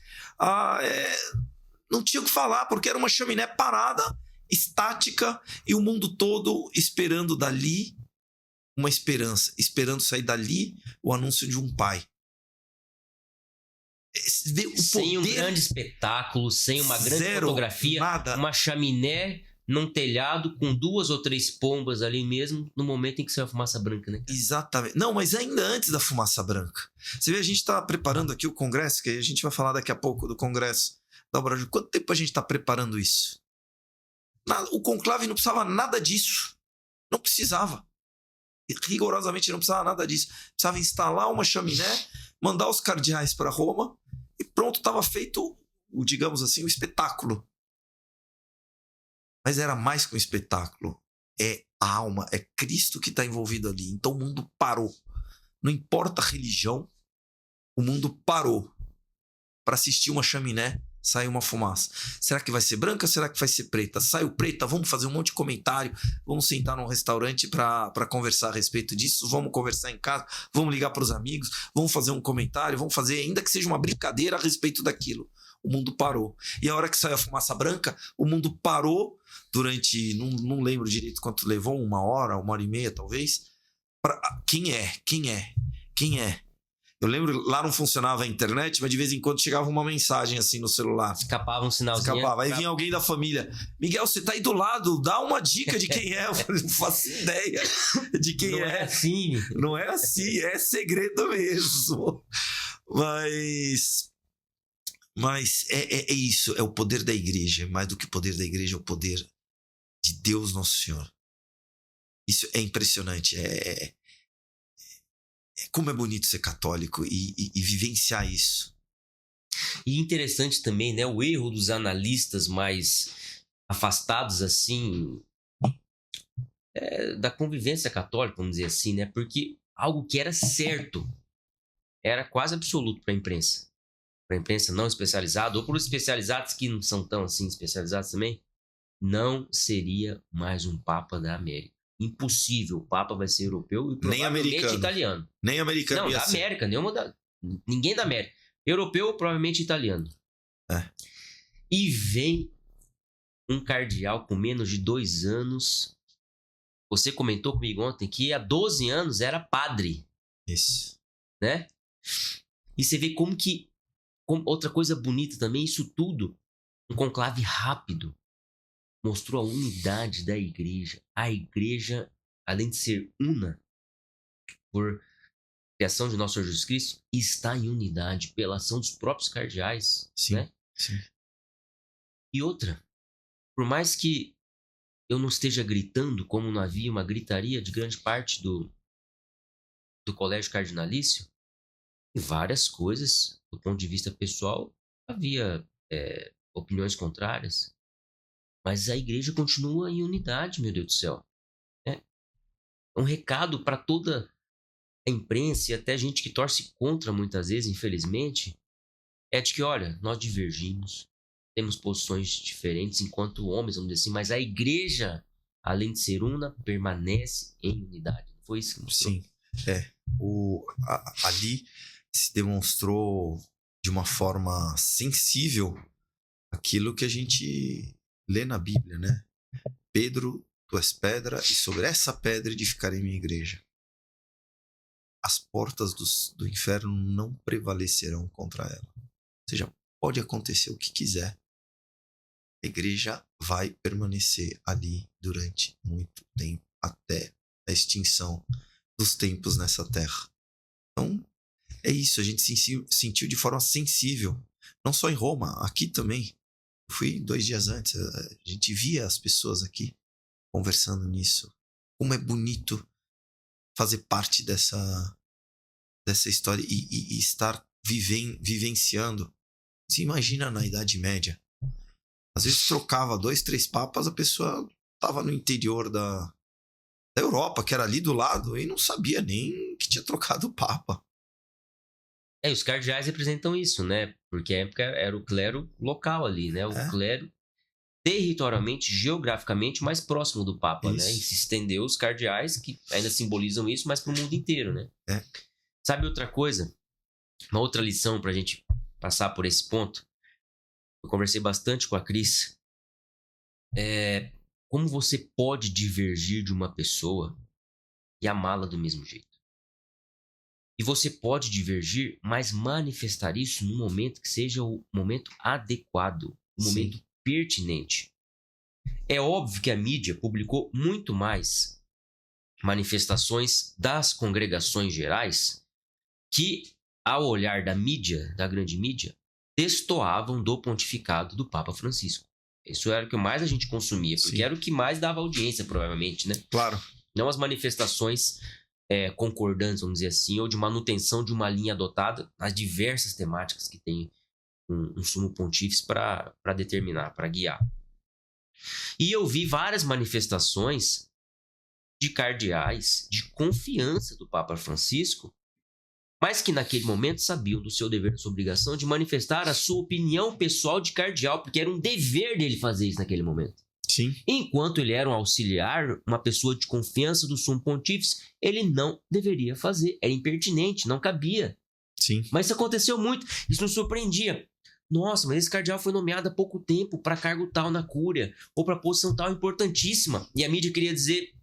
Não tinha o que falar, porque era uma chaminé parada, estática, e o mundo todo esperando dali uma esperança, esperando sair dali o anúncio de um pai.
Sem um grande espetáculo, sem uma grande fotografia,
nada.
Uma chaminé num telhado com 2 ou 3 pombas ali mesmo, no momento em que saiu a fumaça branca, né?
Exatamente. Não, mas ainda antes da fumaça branca. Você vê, a gente está preparando aqui o congresso, que a gente vai falar daqui a pouco do congresso da Obra Judicial. Quanto tempo a gente está preparando isso? O conclave não precisava nada disso. Não precisava. Rigorosamente não precisava nada disso. Precisava instalar uma chaminé, mandar os cardeais para Roma e pronto, estava feito, digamos assim, o espetáculo. Mas era mais que um espetáculo. É a alma, é Cristo que está envolvido ali. Então o mundo parou. Não importa a religião, o mundo parou para assistir uma chaminé, sai uma fumaça. Será que vai ser branca? Será que vai ser preta? Saiu preta, vamos fazer um monte de comentário, vamos sentar num restaurante para conversar a respeito disso, vamos conversar em casa, vamos ligar para os amigos, vamos fazer um comentário, vamos fazer, ainda que seja uma brincadeira a respeito daquilo. O mundo parou. E a hora que saiu a fumaça branca, o mundo parou durante, não lembro direito quanto levou, 1 hora, 1h30 talvez. Quem é? Eu lembro, lá não funcionava a internet, mas de vez em quando chegava uma mensagem assim no celular.
Escapava um sinalzinho.
Escapava. Aí vinha alguém da família. Miguel, você tá aí do lado, dá uma dica de quem é. Eu falei, não faço ideia de quem é.
Não é assim.
Não é assim, é segredo mesmo. Mas é isso, é o poder da igreja. Mais do que o poder da igreja, é o poder de Deus Nosso Senhor. Isso é impressionante. Como é bonito ser católico e vivenciar isso.
E interessante também, né, o erro dos analistas mais afastados, assim, da convivência católica, vamos dizer assim, né, porque algo que era certo era quase absoluto para a imprensa não especializada, ou para os especializados que não são tão assim especializados também, não seria mais um Papa da América. Impossível. O Papa vai ser europeu e provavelmente italiano.
Nem americano.
Não, da América. Ninguém da América. Europeu, provavelmente italiano. E vem um cardeal com menos de 2 anos. Você comentou comigo ontem que há 12 anos era padre.
Isso.
Né? E você vê como que... outra coisa bonita também, isso tudo, um conclave rápido, mostrou a unidade da igreja. A igreja, além de ser una por criação de nosso Senhor Jesus Cristo, está em unidade pela ação dos próprios cardeais.
Sim,
né?
Sim.
E outra, por mais que eu não esteja gritando, como não havia uma gritaria de grande parte do colégio cardinalício, e várias coisas, do ponto de vista pessoal, havia opiniões contrárias. Mas a igreja continua em unidade, meu Deus do céu. É um recado para toda a imprensa e até gente que torce contra muitas vezes, infelizmente, é de que, olha, nós divergimos, temos posições diferentes enquanto homens, vamos dizer assim, mas a igreja, além de ser una, permanece em unidade. Foi isso que mostrou.
Sim. Ali se demonstrou de uma forma sensível aquilo que a gente lê na Bíblia, né? Pedro, tu és pedra, e sobre essa pedra edificarei minha igreja. As portas do inferno não prevalecerão contra ela. Ou seja, pode acontecer o que quiser. A igreja vai permanecer ali durante muito tempo, até a extinção dos tempos nessa terra. Então, é isso. A gente se sentiu de forma sensível. Não só em Roma, aqui também. Eu fui 2 dias antes. A gente via as pessoas aqui conversando nisso. Como é bonito fazer parte dessa história e estar vivenciando. Se imagina na Idade Média. Às vezes trocava 2, 3 papas, a pessoa estava no interior da Europa, que era ali do lado, e não sabia nem que tinha trocado o papa.
Os cardeais representam isso, né? Porque a época era o clero local ali, né? O clero territorialmente, geograficamente mais próximo do Papa,
isso.
né? E se estendeu os cardeais, que ainda simbolizam isso, mas para o mundo inteiro, né? Sabe outra coisa? Uma outra lição para a gente passar por esse ponto? Eu conversei bastante com a Cris. Como você pode divergir de uma pessoa e amá-la do mesmo jeito? E você pode divergir, mas manifestar isso no momento que seja o momento adequado, o momento pertinente. É óbvio que a mídia publicou muito mais manifestações das congregações gerais que, ao olhar da mídia, da grande mídia, destoavam do pontificado do Papa Francisco. Isso era o que mais a gente consumia, porque era o que mais dava audiência, provavelmente, né?
Claro.
Não as manifestações concordantes, vamos dizer assim, ou de manutenção de uma linha adotada nas diversas temáticas que tem um sumo pontífice para determinar, para guiar. E eu vi várias manifestações de cardeais de confiança do Papa Francisco, mas que naquele momento sabiam do seu dever, da sua obrigação de manifestar a sua opinião pessoal de cardeal, porque era um dever dele fazer isso naquele momento.
Sim.
Enquanto ele era um auxiliar, uma pessoa de confiança do sumo pontífice, ele não deveria fazer. Era impertinente, não cabia.
Sim.
Mas isso aconteceu muito, isso nos surpreendia. Nossa, mas esse cardeal foi nomeado há pouco tempo para cargo tal na cúria, ou para posição tal importantíssima. E a mídia queria dizer,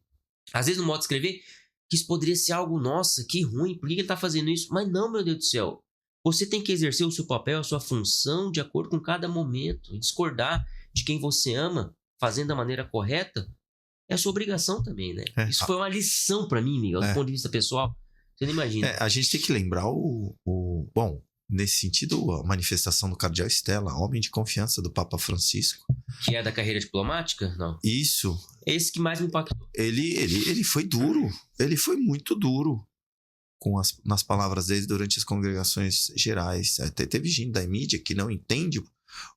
às vezes no modo de escrever, que isso poderia ser algo, nossa, que ruim, por que ele está fazendo isso? Mas não, meu Deus do céu. Você tem que exercer o seu papel, a sua função, de acordo com cada momento. E discordar de quem você ama, fazendo da maneira correta, é a sua obrigação também, né? Isso foi uma lição para mim, Miguel, do ponto de vista pessoal. Você não imagina.
A gente tem que lembrar Bom, nesse sentido, a manifestação do cardeal Stella, homem de confiança do Papa Francisco.
Que é da carreira diplomática? Não.
Isso.
Esse que mais me impactou.
Ele foi duro. Ele foi muito duro nas palavras dele durante as congregações gerais. Até teve gente da mídia que não entende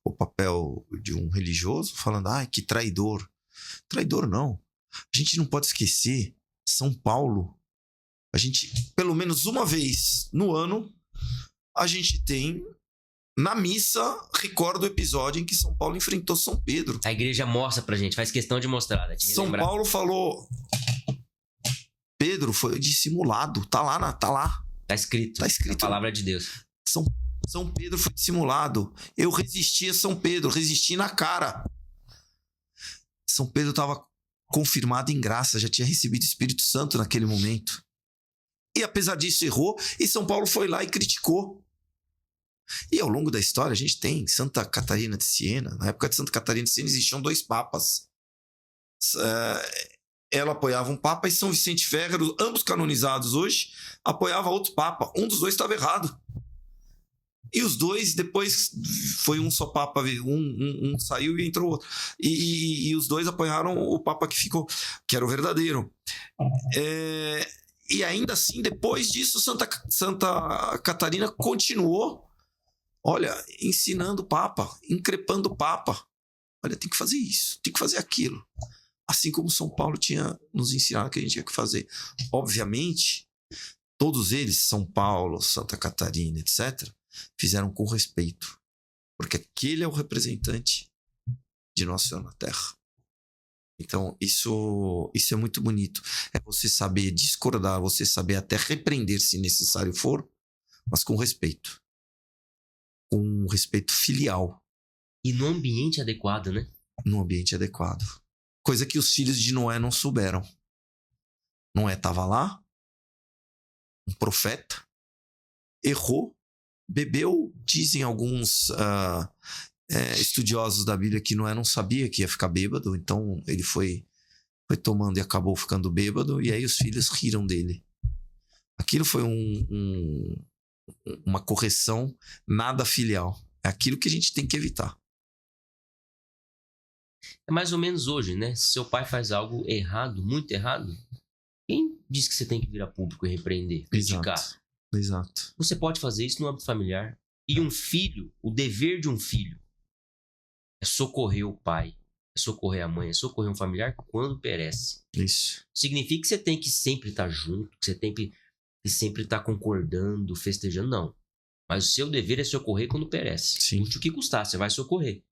o papel de um religioso, falando, que traidor. Traidor não. A gente não pode esquecer, São Paulo, a gente, pelo menos uma vez no ano, a gente tem, na missa, recorda o episódio em que São Paulo enfrentou São Pedro.
A igreja mostra pra gente, faz questão de mostrar. Né?
São Paulo falou, Pedro foi dissimulado, tá lá.
Tá escrito. Na palavra de Deus.
São Pedro foi dissimulado. Eu resisti a São Pedro, resisti na cara. São Pedro estava confirmado em graça, já tinha recebido o Espírito Santo naquele momento. E apesar disso errou, e São Paulo foi lá e criticou. E ao longo da história a gente tem Santa Catarina de Siena. Na época de Santa Catarina de Siena existiam 2 papas. Ela apoiava um papa e São Vicente Ferro, ambos canonizados hoje, apoiava outro papa. Um dos 2 estava errado. E os 2, depois foi um só papa, um saiu e entrou outro. E os 2 apoiaram o papa que ficou, que era o verdadeiro. E ainda assim, depois disso, Santa Catarina continuou, ensinando o papa, increpando o papa. Olha, tem que fazer isso, tem que fazer aquilo. Assim como São Paulo tinha nos ensinado que a gente tinha que fazer. Obviamente, todos eles, São Paulo, Santa Catarina, etc., fizeram com respeito, porque aquele é o representante de Nosso Senhor na Terra. Então, isso é muito bonito. É você saber discordar, você saber até repreender se necessário for, mas com respeito. Com um respeito filial.
E no ambiente adequado, né?
No ambiente adequado. Coisa que os filhos de Noé não souberam. Noé estava lá, um profeta, errou, bebeu. Dizem alguns estudiosos da Bíblia que Noé não sabia que ia ficar bêbado, então ele foi tomando e acabou ficando bêbado, e aí os filhos riram dele. Aquilo foi uma correção nada filial. É aquilo que a gente tem que evitar.
É mais ou menos hoje, né? Se seu pai faz algo errado, muito errado, quem diz que você tem que vir a público e repreender, criticar?
Exato.
Você pode fazer isso no âmbito familiar. E um filho, o dever de um filho é socorrer o pai, é socorrer a mãe, é socorrer um familiar quando perece.
Isso.
Significa que você tem que sempre estar junto, que você tem que sempre estar concordando, festejando, não. Mas o seu dever é socorrer quando perece.
Sim.
Custe o que custar, você vai socorrer.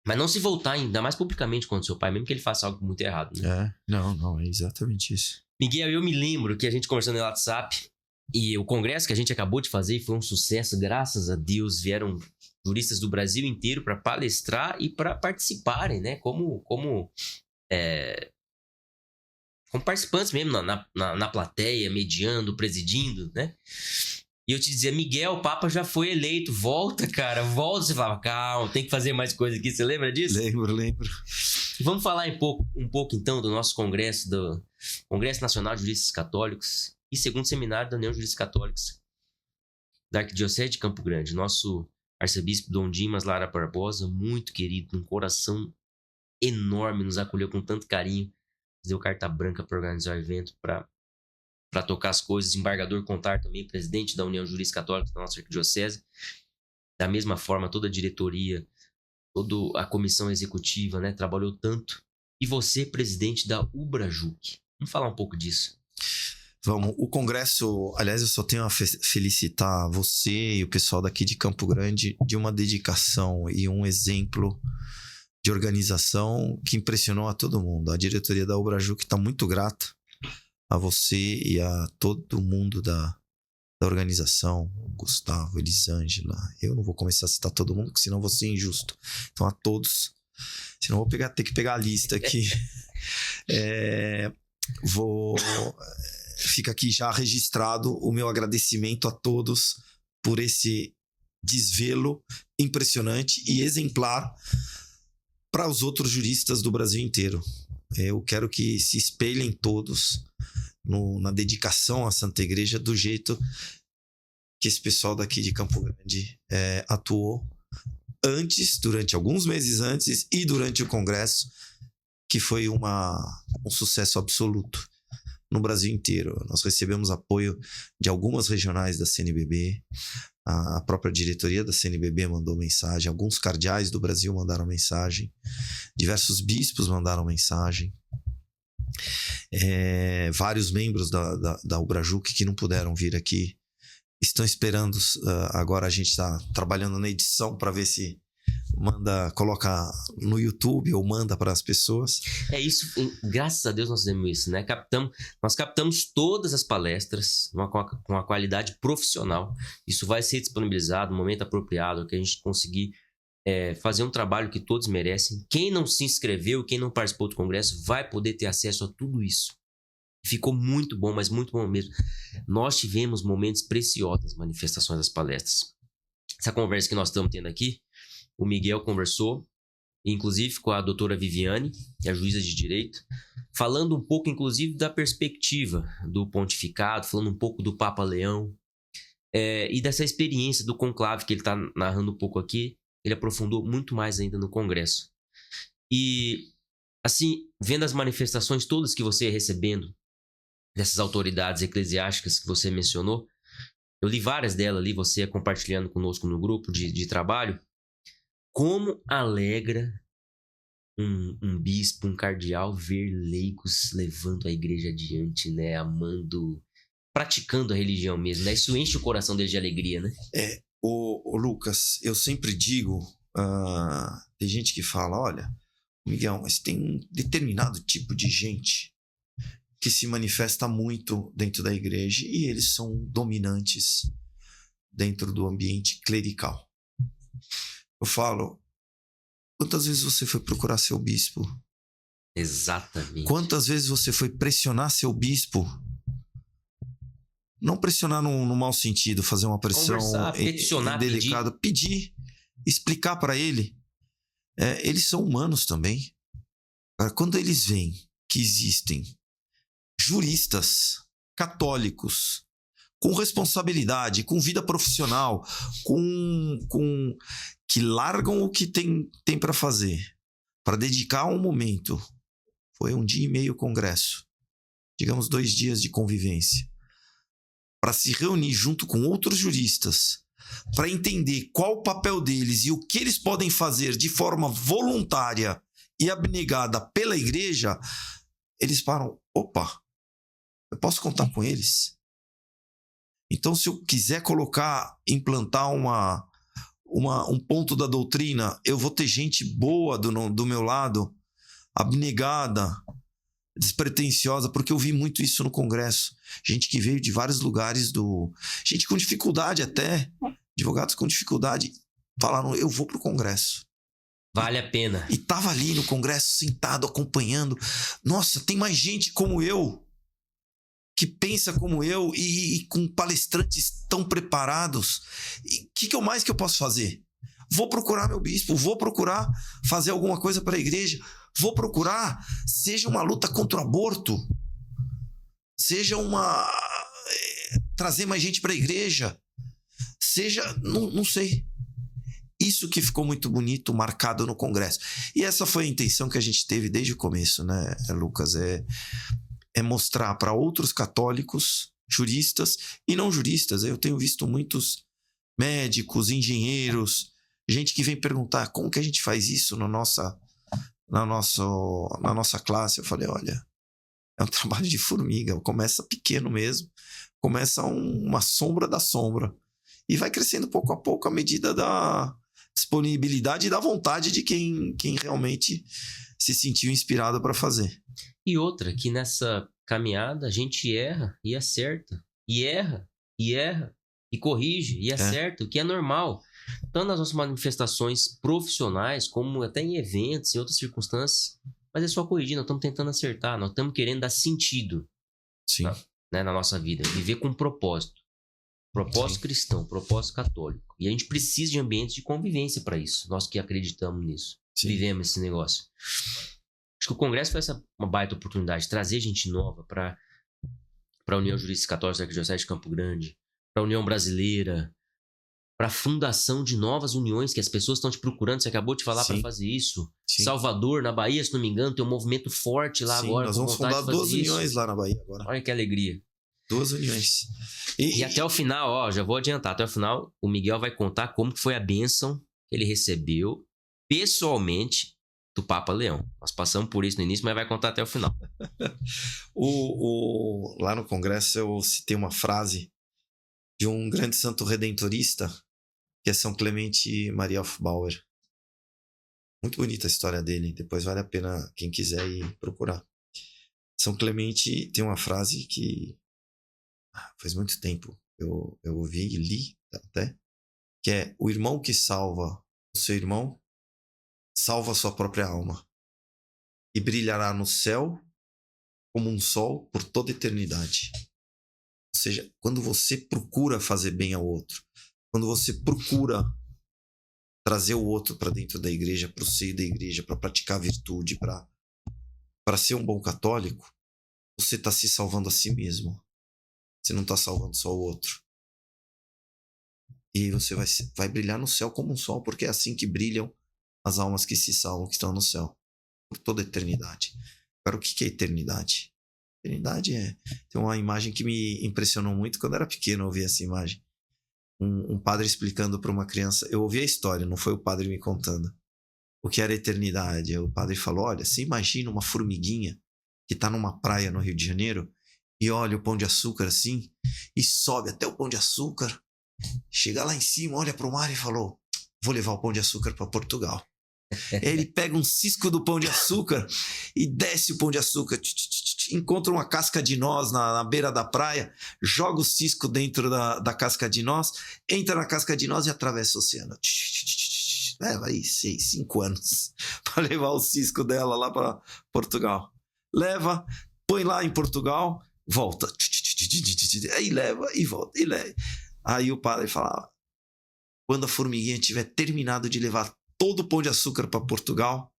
Mas não se voltar, ainda mais publicamente contra o seu pai, mesmo que ele faça algo muito errado. Né?
Não, é exatamente isso.
Miguel, eu me lembro que a gente conversando no WhatsApp e o congresso que a gente acabou de fazer foi um sucesso, graças a Deus. Vieram juristas do Brasil inteiro para palestrar e para participarem, né? Como participantes mesmo, na plateia, mediando, presidindo, né? E eu te dizia, Miguel, o Papa já foi eleito, volta, cara, volta. Você falava, calma, tem que fazer mais coisa aqui, você lembra disso?
Lembro.
Vamos falar um pouco então do nosso congresso, do Congresso Nacional de Juristas Católicos e segundo seminário da União de Juristas Católicos da Arquidiocese de Campo Grande. Nosso arcebispo Dom Dimas Lara Barbosa, muito querido, um coração enorme, nos acolheu com tanto carinho, deu carta branca para organizar o evento, para tocar as coisas. Embargador Contar também, presidente da União Juristas Católicos da nossa arquidiocese. Da mesma forma, toda a diretoria, toda a comissão executiva, né, trabalhou tanto. E você, presidente da Ubrajuc. Vamos falar um pouco disso.
Vamos. O congresso, aliás, eu só tenho a felicitar você e o pessoal daqui de Campo Grande de uma dedicação e um exemplo de organização que impressionou a todo mundo. A diretoria da Ubrajuc está muito grata a você e a todo mundo da organização, Gustavo, Elisângela. Eu não vou começar a citar todo mundo, porque senão vou ser injusto. Então, a todos. Senão vou ter que pegar a lista aqui. Fica aqui já registrado o meu agradecimento a todos por esse desvelo impressionante e exemplar para os outros juristas do Brasil inteiro. Eu quero que se espelhem todos na dedicação à Santa Igreja do jeito que esse pessoal daqui de Campo Grande atuou antes, durante alguns meses antes e durante o congresso, que foi um sucesso absoluto no Brasil inteiro. Nós recebemos apoio de algumas regionais da CNBB, a própria diretoria da CNBB mandou mensagem, alguns cardeais do Brasil mandaram mensagem, diversos bispos mandaram mensagem, vários membros da Ubrajuc que não puderam vir aqui estão esperando. Agora a gente está trabalhando na edição para ver se coloca no YouTube ou manda para as pessoas. É isso,
graças a Deus nós fizemos isso, né? Nós captamos todas as palestras com a qualidade profissional. Isso vai ser disponibilizado no momento apropriado, que a gente conseguir fazer um trabalho que todos merecem. Quem não se inscreveu, quem não participou do congresso, vai poder ter acesso a tudo isso. Ficou muito bom, mas muito bom mesmo. Nós tivemos momentos preciosos nas manifestações das palestras. Essa conversa que nós estamos tendo aqui, o Miguel conversou, inclusive com a doutora Viviane, que é a juíza de direito, falando um pouco, inclusive, da perspectiva do pontificado, falando um pouco do Papa Leão, e dessa experiência do conclave que ele está narrando um pouco aqui. Ele aprofundou muito mais ainda no congresso. E, assim, vendo as manifestações todas que você ia recebendo dessas autoridades eclesiásticas que você mencionou, eu li várias delas ali, você ia compartilhando conosco no grupo de trabalho. Como alegra um bispo, um cardeal ver leigos levando a igreja adiante, né? Amando, praticando a religião mesmo, né? Isso enche o coração deles de alegria, né?
Ô Lucas, eu sempre digo, tem gente que fala, olha, Miguel, mas tem um determinado tipo de gente que se manifesta muito dentro da igreja e eles são dominantes dentro do ambiente clerical. Eu falo, quantas vezes você foi procurar seu bispo?
Exatamente.
Quantas vezes você foi pressionar seu bispo? Não pressionar no mau sentido, fazer uma pressão
peticionar,
delicada. Pedir, explicar para ele. Eles são humanos também. Quando eles veem que existem juristas católicos com responsabilidade, com vida profissional, que largam o que tem para fazer, para dedicar um momento. Foi 1 dia e meio o congresso, digamos 2 dias de convivência, para se reunir junto com outros juristas, para entender qual o papel deles e o que eles podem fazer de forma voluntária e abnegada pela igreja. Eles param, opa, eu posso contar com eles? Então, se eu quiser implantar um ponto da doutrina, eu vou ter gente boa do meu lado, abnegada, despretensiosa, porque eu vi muito isso no congresso. Gente que veio de vários lugares gente com dificuldade até, advogados com dificuldade, falaram, eu vou pro congresso.
Vale a pena.
E tava ali no congresso, sentado, acompanhando. Nossa, tem mais gente como eu, que pensa como eu e com palestrantes tão preparados. O que eu posso fazer? Vou procurar meu bispo, vou procurar fazer alguma coisa para a igreja, vou procurar, seja uma luta contra o aborto, seja trazer mais gente para a igreja, seja, não sei. Isso que ficou muito bonito, marcado no congresso. E essa foi a intenção que a gente teve desde o começo, né, Lucas? É mostrar para outros católicos, juristas e não juristas. Eu tenho visto muitos médicos, engenheiros, gente que vem perguntar como que a gente faz isso na nossa classe. Eu falei, olha, é um trabalho de formiga, começa pequeno mesmo, começa uma sombra da sombra e vai crescendo pouco a pouco à medida da disponibilidade e da vontade de quem realmente se sentiu inspirado para fazer.
E outra, que nessa caminhada a gente erra e acerta. E erra, e corrige, e acerta, o que é normal. Tanto nas nossas manifestações profissionais, como até em eventos, em outras circunstâncias. Mas é só corrigir, nós estamos tentando acertar, nós estamos querendo dar sentido.
Sim.
Na nossa vida. Viver com propósito. Propósito cristão, propósito católico. E a gente precisa de ambientes de convivência para isso. Nós que acreditamos nisso. Sim. Vivemos esse negócio. Acho que o Congresso foi uma baita oportunidade de trazer gente nova para a União Jurídica Católica da Arquidiocese de Campo Grande, para a União Brasileira, para a fundação de novas uniões que as pessoas estão te procurando. Você acabou de falar para fazer isso. Sim. Salvador, na Bahia, se não me engano, tem um movimento forte lá. Sim, agora.
Nós vamos fundar 2 uniões lá na Bahia agora.
Olha que alegria.
2 uniões.
E até o final, já vou adiantar, até o final o Miguel vai contar como foi a bênção que ele recebeu pessoalmente do Papa Leão. Nós passamos por isso no início, mas vai contar até o final.
Lá no congresso eu citei uma frase de um grande santo redentorista, que é São Clemente Maria Hofbauer. Muito bonita a história dele, depois vale a pena quem quiser ir procurar. São Clemente tem uma frase que faz muito tempo eu ouvi e li até, que é: o irmão que salva o seu irmão salva a sua própria alma e brilhará no céu como um sol por toda a eternidade. Ou seja, quando você procura fazer bem ao outro, quando você procura trazer o outro para dentro da igreja, para o seio da igreja, para praticar a virtude, para ser um bom católico, você está se salvando a si mesmo. Você não está salvando só o outro. E você vai brilhar no céu como um sol, porque é assim que brilham as almas que se salvam, que estão no céu, por toda a eternidade. Agora, o que é eternidade? Eternidade tem uma imagem que me impressionou muito quando eu era pequeno. Eu ouvi essa imagem. Um padre explicando para uma criança. Eu ouvi a história, não foi o padre me contando o que era eternidade. O padre falou: olha, você imagina uma formiguinha que está numa praia no Rio de Janeiro e olha o Pão de Açúcar assim, e sobe até o Pão de Açúcar, chega lá em cima, olha para o mar e falou: vou levar o Pão de Açúcar para Portugal. Ele pega um cisco do pão de açúcar e desce o pão de açúcar. Encontra uma casca de noz na beira da praia, joga o cisco dentro da casca de noz, entra na casca de noz e atravessa o oceano. Leva aí 5 anos para levar o cisco dela lá para Portugal. Leva, põe lá em Portugal, volta. Aí leva e volta. E leva. Aí o padre falava: quando a formiguinha tiver terminado de levar todo o pão de açúcar para Portugal,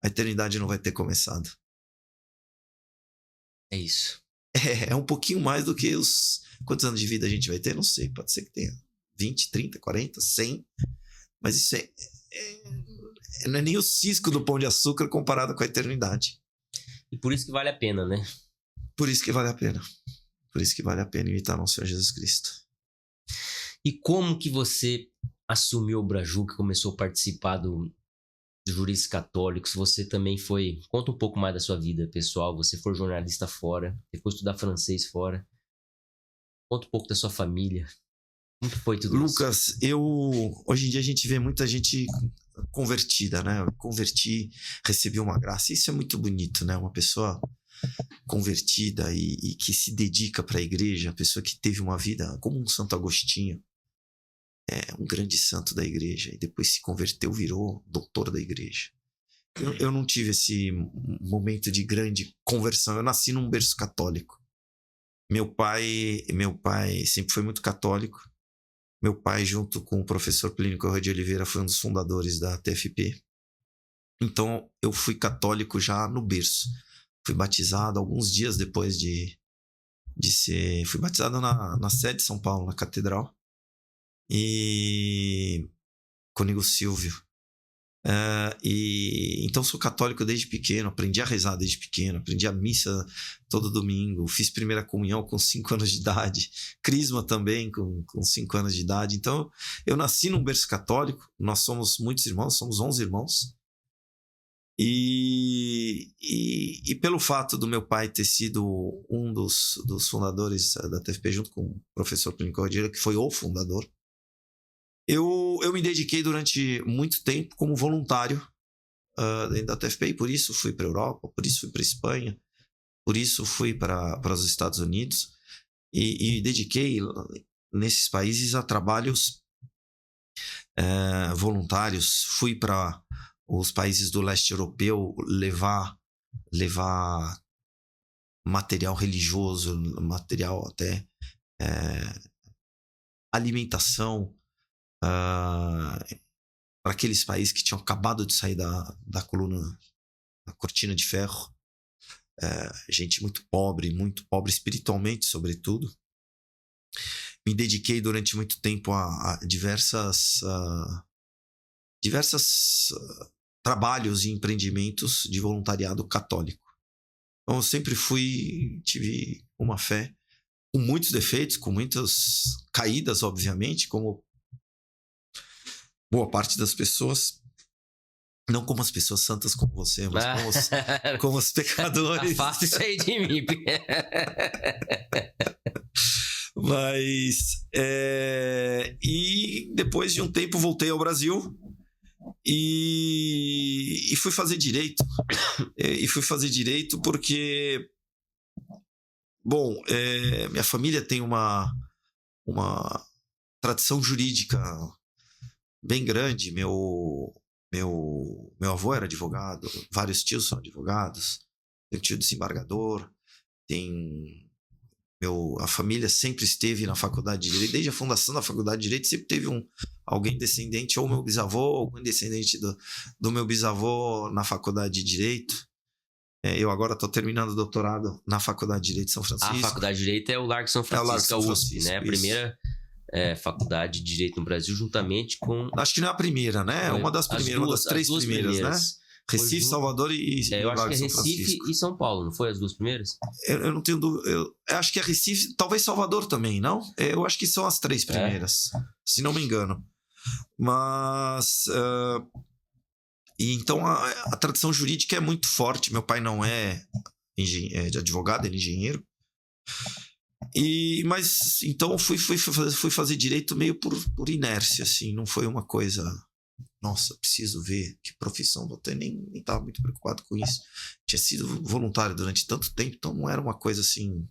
a eternidade não vai ter começado.
É isso.
É um pouquinho mais do que os... Quantos anos de vida a gente vai ter? Não sei, pode ser que tenha 20, 30, 40, 100. Mas isso não é nem o cisco do pão de açúcar comparado com a eternidade.
E por isso que vale a pena, né?
Por isso que vale a pena. Por isso que vale a pena imitar nosso Senhor Jesus Cristo.
E como que você assumiu o Brajuca, começou a participar dos Juristas Católicos? Você também foi... Conta um pouco mais da sua vida pessoal. Você foi jornalista fora, depois estudar francês fora. Conta um pouco da sua família. Como que foi tudo
Lucas,
isso?
hoje em dia a gente vê muita gente convertida, né? Eu converti, recebi uma graça. Isso é muito bonito, né? Uma pessoa convertida e que se dedica para a igreja, a pessoa que teve uma vida como um Santo Agostinho, um grande santo da igreja, e depois se converteu, virou doutor da igreja. Eu não tive esse momento de grande conversão. Eu nasci num berço católico. Meu pai sempre foi muito católico. Meu pai, junto com o professor Plínio Corrêa de Oliveira, foi um dos fundadores da TFP. Então, eu fui católico já no berço. Fui batizado alguns dias depois de ser... Fui batizado na sede de São Paulo, na catedral. E... Comigo Silvio. Então, sou católico desde pequeno. Aprendi a rezar desde pequeno. Aprendi a missa todo domingo. Fiz primeira comunhão com 5 anos de idade. Crisma também com 5 anos de idade. Então, eu nasci num berço católico. Nós somos muitos irmãos. Somos 11 irmãos. E pelo fato do meu pai ter sido um dos fundadores da TFP, junto com o professor Plínio Corrêa, que foi o fundador, eu me dediquei durante muito tempo como voluntário dentro da TFP, e por isso fui para a Europa, por isso fui para a Espanha, por isso fui para os Estados Unidos, e dediquei nesses países a trabalhos voluntários. Fui para os países do leste europeu levar material religioso, material até alimentação para aqueles países que tinham acabado de sair da coluna, da cortina de ferro. Gente muito pobre espiritualmente, sobretudo. Me dediquei durante muito tempo a diversas trabalhos e empreendimentos de voluntariado católico. Então eu sempre tive uma fé com muitos defeitos, com muitas caídas, obviamente, como boa parte das pessoas. Não como as pessoas santas como você, mas como os pecadores.
Afasta isso aí de mim.
Mas e depois de um tempo voltei ao Brasil e fui fazer direito. E fui fazer direito porque, bom, minha família tem uma tradição jurídica bem grande. Meu avô era advogado, vários tios são advogados, tem tio desembargador, a família sempre esteve na faculdade de Direito, desde a fundação da faculdade de Direito sempre teve alguém descendente, ou meu bisavô, ou algum descendente do meu bisavô na faculdade de Direito. Eu agora estou terminando o doutorado na faculdade de Direito de São Francisco.
A faculdade de Direito é o Largo São Francisco, a USP, né? A primeira faculdade de Direito no Brasil, juntamente com...
Acho que não é a primeira, né? Uma das primeiras, uma das 3 primeiras, né? Recife, Salvador e
eu acho que é
São
Recife
Francisco.
e São Paulo, não foi as 2 primeiras?
Eu não tenho dúvida. Eu acho que é Recife, talvez Salvador também, não? Eu acho que são as 3 primeiras, se não me engano. Mas... então a tradição jurídica é muito forte. Meu pai não é de advogado, ele é engenheiro. Mas então fui fazer direito meio por inércia, assim. Não foi uma coisa nossa, preciso ver que profissão vou ter, nem estava muito preocupado com isso. Tinha sido voluntário durante tanto tempo, então não era uma coisa assim.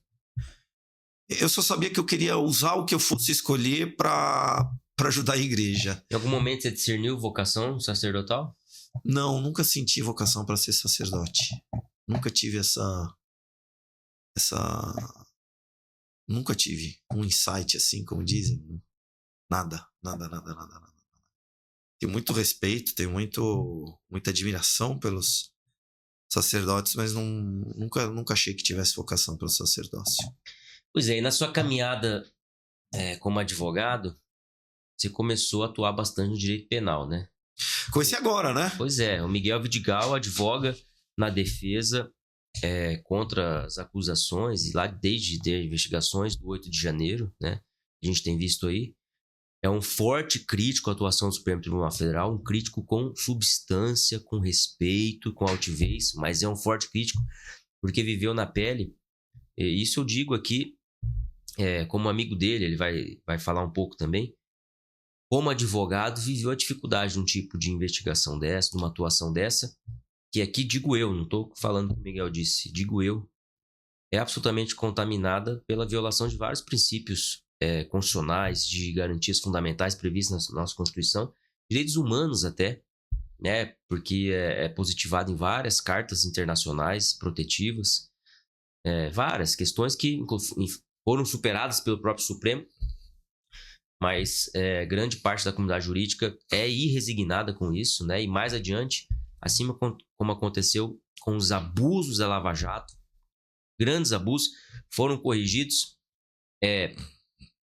Eu só sabia que eu queria usar o que eu fosse escolher para ajudar a igreja.
Em algum momento você discerniu vocação sacerdotal?
Não, nunca senti vocação para ser sacerdote. Nunca tive nunca tive um insight assim, como dizem. Nada. Tenho muito respeito, tenho muita admiração pelos sacerdotes, mas nunca achei que tivesse vocação pelo sacerdócio.
Pois é, e na sua caminhada como advogado, você começou a atuar bastante no direito penal, né?
Comecei agora, né?
Pois é, o Miguel Vidigal advoga na defesa contra as acusações, e lá desde investigações do 8 de janeiro, né? A gente tem visto aí. É um forte crítico à atuação do Supremo Tribunal Federal, um crítico com substância, com respeito, com altivez, mas é um forte crítico porque viveu na pele. E isso eu digo aqui como amigo dele, ele vai falar um pouco também. Como advogado, viveu a dificuldade de um tipo de investigação dessa, de uma atuação dessa, que aqui digo eu, não estou falando o que o Miguel disse, digo eu, é absolutamente contaminada pela violação de vários princípios constitucionais, de garantias fundamentais previstas na nossa Constituição, direitos humanos até, né, porque é positivado em várias cartas internacionais protetivas, várias questões que foram superadas pelo próprio Supremo, mas grande parte da comunidade jurídica é irresignada com isso, né? E mais adiante, assim como aconteceu com os abusos da Lava Jato, grandes abusos foram corrigidos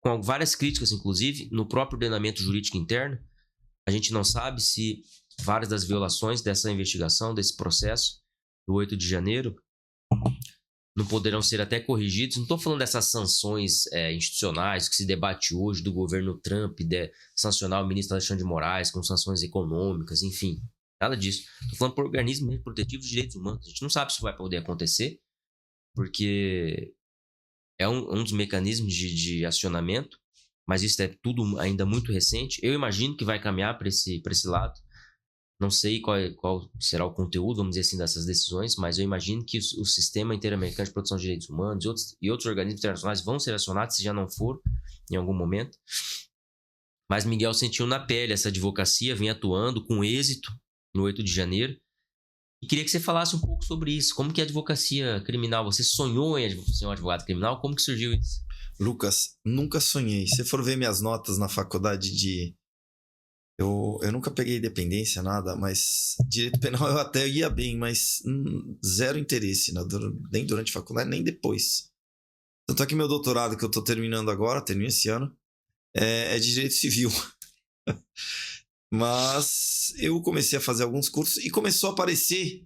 com várias críticas, inclusive, no próprio ordenamento jurídico interno. A gente não sabe se várias das violações dessa investigação, desse processo do 8 de janeiro, não poderão ser até corrigidos. Não estou falando dessas sanções institucionais que se debate hoje do governo Trump, de sancionar o ministro Alexandre de Moraes com sanções econômicas, enfim, nada disso. Estou falando por organismos protetivos de direitos humanos. A gente não sabe se vai poder acontecer, porque é um dos mecanismos de acionamento, mas isso é tudo ainda muito recente. Eu imagino que vai caminhar para esse lado. Não sei qual será o conteúdo, vamos dizer assim, dessas decisões, mas eu imagino que o Sistema Interamericano de Proteção de Direitos Humanos e outros organismos internacionais vão ser acionados, se já não for, em algum momento. Mas Miguel sentiu na pele essa advocacia, vem atuando com êxito no 8 de janeiro. E queria que você falasse um pouco sobre isso. Como que é a advocacia criminal? Você sonhou em ser um advogado criminal? Como que surgiu isso?
Lucas, nunca sonhei. Se for ver minhas notas na faculdade Eu nunca peguei dependência, nada, mas direito penal eu até ia bem, mas zero interesse, nem durante a faculdade, nem depois. Tanto é que meu doutorado, que eu estou terminando agora, termino esse ano, é de direito civil. Mas eu comecei a fazer alguns cursos e começou a aparecer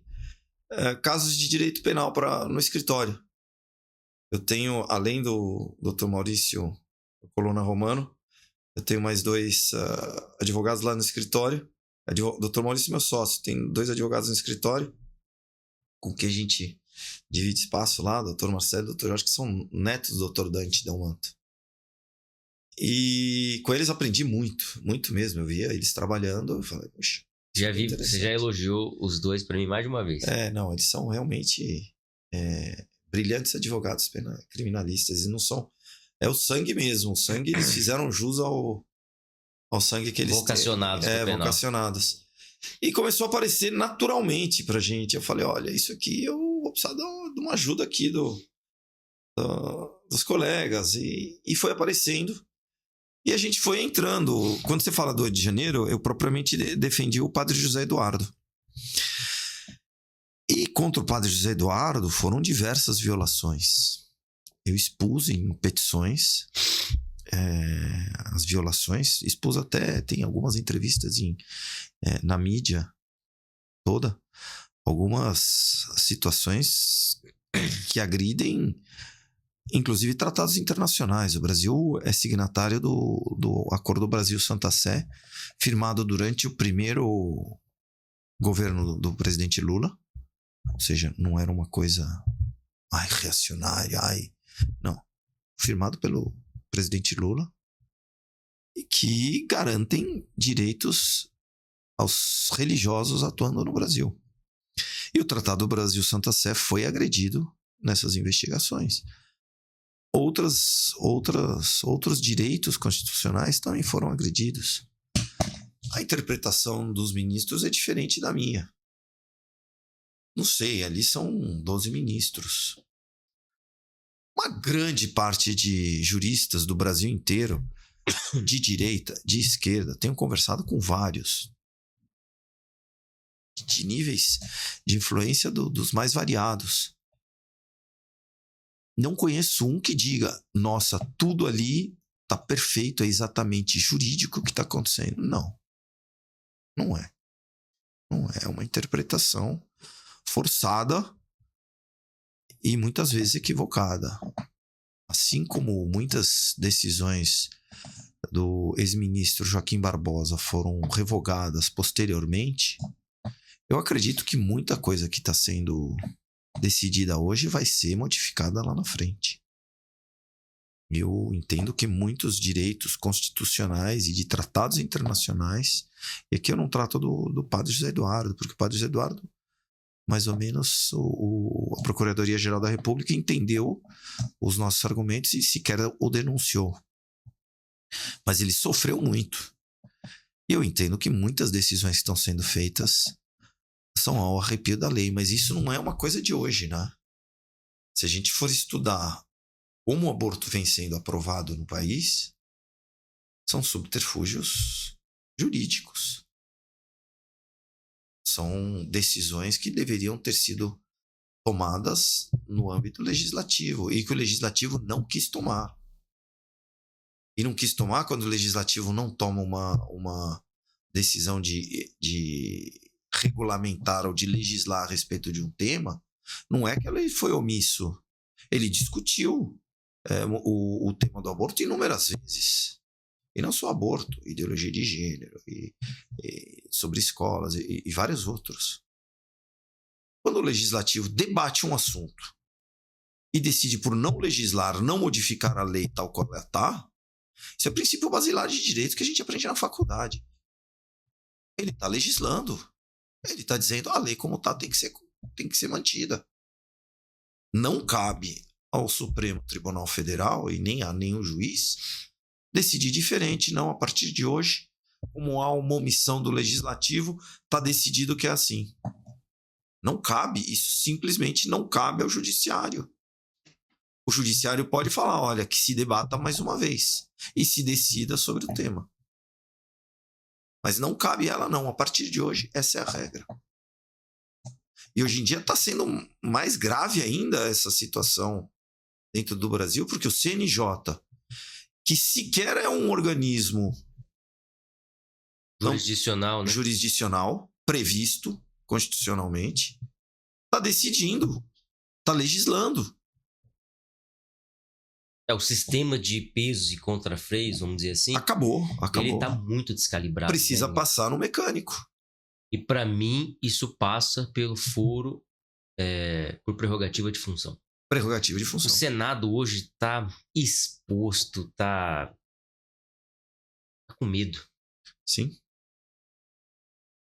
casos de direito penal no escritório. Eu tenho, além do Dr. Maurício Colonna Romano, eu tenho mais 2 advogados lá no escritório. Dr. Maurício é meu sócio. Tem 2 advogados no escritório com quem a gente divide espaço lá. Dr. Marcelo e Dr. Jorge, que são netos do Dr. Dante Delmanto. E com eles aprendi muito, muito mesmo. Eu via eles trabalhando, eu falei, puxa.
Você já elogiou os 2 para mim mais de uma vez.
Não, eles são realmente brilhantes advogados criminalistas. E não são... É o sangue mesmo. O sangue, eles fizeram jus ao sangue que eles
vocacionados
têm. Vocacionados. E começou a aparecer naturalmente pra gente. Eu falei, olha, isso aqui eu vou precisar de uma ajuda aqui dos colegas. E foi aparecendo. E a gente foi entrando. Quando você fala do 8 de janeiro, eu propriamente defendi o padre José Eduardo. E contra o padre José Eduardo foram diversas violações. Eu expus em petições as violações, expus até, tem algumas entrevistas na mídia toda, algumas situações que agridem, inclusive tratados internacionais. O Brasil é signatário do Acordo Brasil-Santa Sé, firmado durante o primeiro governo do presidente Lula, ou seja, não era uma coisa reacionária, não, firmado pelo presidente Lula, e que garantem direitos aos religiosos atuando no Brasil. E o Tratado Brasil-Santa Sé foi agredido nessas investigações. Outros direitos constitucionais também foram agredidos. A interpretação dos ministros é diferente da minha. Não sei, ali são 12 ministros. Uma grande parte de juristas do Brasil inteiro, de direita, de esquerda, tenho conversado com vários, de níveis de influência dos mais variados. Não conheço um que diga, nossa, tudo ali está perfeito, é exatamente jurídico o que está acontecendo. Não. Não é. Não é uma interpretação forçada e muitas vezes equivocada. Assim como muitas decisões do ex-ministro Joaquim Barbosa foram revogadas posteriormente, eu acredito que muita coisa que está sendo decidida hoje vai ser modificada lá na frente. Eu entendo que muitos direitos constitucionais e de tratados internacionais, e aqui eu não trato do padre José Eduardo, porque o padre José Eduardo, mais ou menos, a Procuradoria-Geral da República entendeu os nossos argumentos e sequer o denunciou. Mas ele sofreu muito. E eu entendo que muitas decisões que estão sendo feitas são ao arrepio da lei, mas isso não é uma coisa de hoje, né? Se a gente for estudar como o aborto vem sendo aprovado no país, são subterfúgios jurídicos. São decisões que deveriam ter sido tomadas no âmbito legislativo e que o legislativo não quis tomar. E não quis tomar quando o legislativo não toma uma decisão de regulamentar ou de legislar a respeito de um tema, não é que ele foi omisso. Ele discutiu o tema do aborto inúmeras vezes. E não só aborto, ideologia de gênero, e sobre escolas e vários outros. Quando o legislativo debate um assunto e decide por não legislar, não modificar a lei tal qual ela está, isso é princípio basilar de direito que a gente aprende na faculdade. Ele está legislando. Ele está dizendo a lei como está tem que ser mantida. Não cabe ao Supremo Tribunal Federal e nem a nenhum juiz decidir diferente. Não, a partir de hoje, como há uma omissão do legislativo, está decidido que é assim. Não cabe, isso simplesmente não cabe ao judiciário. O judiciário pode falar, olha, que se debata mais uma vez e se decida sobre o tema. Mas não cabe ela não, a partir de hoje, essa é a regra. E hoje em dia está sendo mais grave ainda essa situação dentro do Brasil, porque o CNJ, que sequer é um organismo
jurisdicional, né?
Jurisdicional, previsto constitucionalmente, está decidindo, está legislando.
O sistema de pesos e contrafreios, vamos dizer assim,
Acabou.
Ele está muito descalibrado.
Precisa
né?
passar no mecânico.
E para mim, isso passa pelo foro por prerrogativa de função.
Prerrogativa de função.
O Senado hoje está exposto, está com medo.
Sim.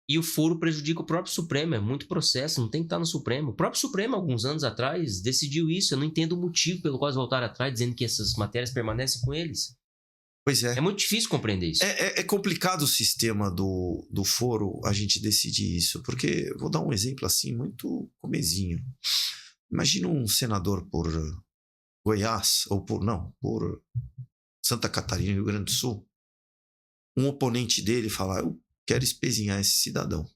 E o foro prejudica o próprio Supremo. É muito processo, não tem que estar no Supremo. O próprio Supremo, alguns anos atrás, decidiu isso. Eu não entendo o motivo pelo qual eles voltaram atrás, dizendo que essas matérias permanecem com eles.
Pois é.
É muito difícil compreender isso.
É complicado o sistema do foro a gente decidir isso, porque vou dar um exemplo assim, muito comezinho. Imagina um senador por Goiás, ou por Santa Catarina, Rio Grande do Sul. Um oponente dele falar, eu quero espezinhar esse cidadão.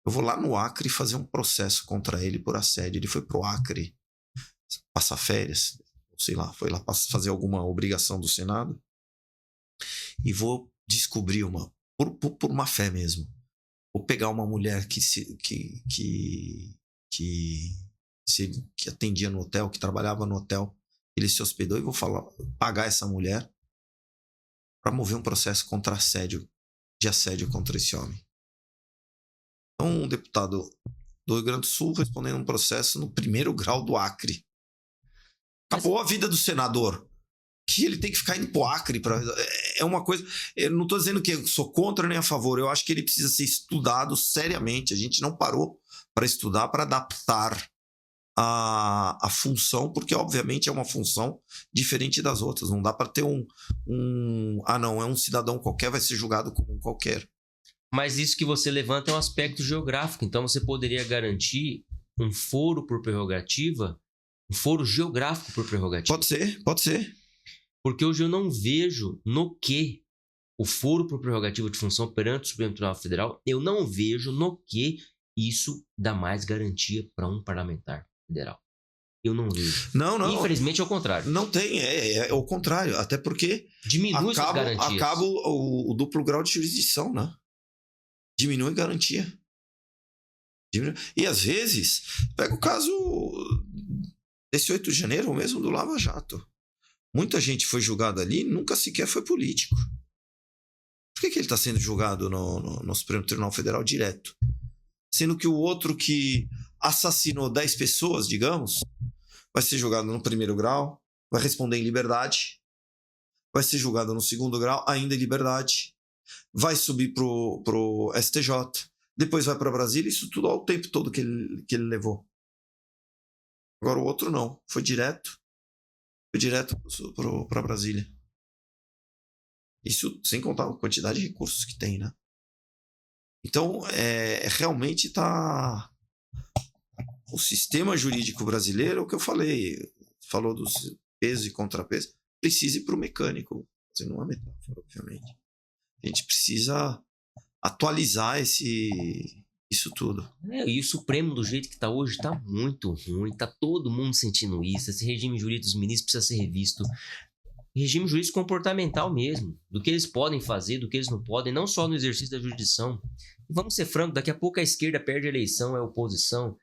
Eu vou lá no Acre fazer um processo contra ele por assédio. Ele foi pro Acre passar férias, sei lá, foi lá fazer alguma obrigação do Senado. E vou descobrir por má fé mesmo. Vou pegar uma mulher que atendia no hotel, que trabalhava no hotel, ele se hospedou, e vou pagar essa mulher para mover um processo de assédio contra esse homem. Então, um deputado do Rio Grande do Sul respondendo um processo no 1º grau do Acre. Acabou a vida do senador. Que ele tem que ficar indo pro Acre para é uma coisa... Eu não estou dizendo que eu sou contra nem a favor. Eu acho que ele precisa ser estudado seriamente. A gente não parou para estudar, para adaptar a função, porque obviamente é uma função diferente das outras. Não dá para ter não, é um cidadão qualquer, vai ser julgado como um qualquer.
Mas isso que você levanta é um aspecto geográfico. Então você poderia garantir um foro por prerrogativa, um foro geográfico por prerrogativa.
Pode ser.
Porque hoje eu não vejo no que o foro por prerrogativa de função perante o Supremo Tribunal Federal, eu não vejo no que isso dá mais garantia para um parlamentar federal. Eu não vejo.
Não.
Infelizmente é o contrário.
Não tem, é o contrário. Até porque
diminui essas garantias.
Acaba o duplo grau de jurisdição, né? Diminui garantia. E às vezes, pega o caso desse 8 de janeiro, ou mesmo do Lava Jato. Muita gente foi julgada ali, nunca sequer foi político. Por que ele está sendo julgado no Supremo Tribunal Federal direto? Sendo que o outro que assassinou 10 pessoas, digamos, vai ser julgado no primeiro grau, vai responder em liberdade, vai ser julgado no segundo grau, ainda em liberdade, vai subir pro STJ, depois vai para Brasília, isso tudo ao tempo todo que ele levou. Agora o outro não, foi direto para Brasília. Isso sem contar a quantidade de recursos que tem, né? Então, realmente está... O sistema jurídico brasileiro, o que eu falei, falou dos pesos e contrapesos, precisa ir para o mecânico. Isso não é uma metáfora, obviamente. A gente precisa atualizar isso tudo.
E o Supremo, do jeito que está hoje, está muito ruim. Está todo mundo sentindo isso. Esse regime jurídico dos ministros precisa ser revisto. Regime jurídico comportamental mesmo. Do que eles podem fazer, do que eles não podem. Não só no exercício da jurisdição. E vamos ser francos, daqui a pouco a esquerda perde a eleição, é a oposição.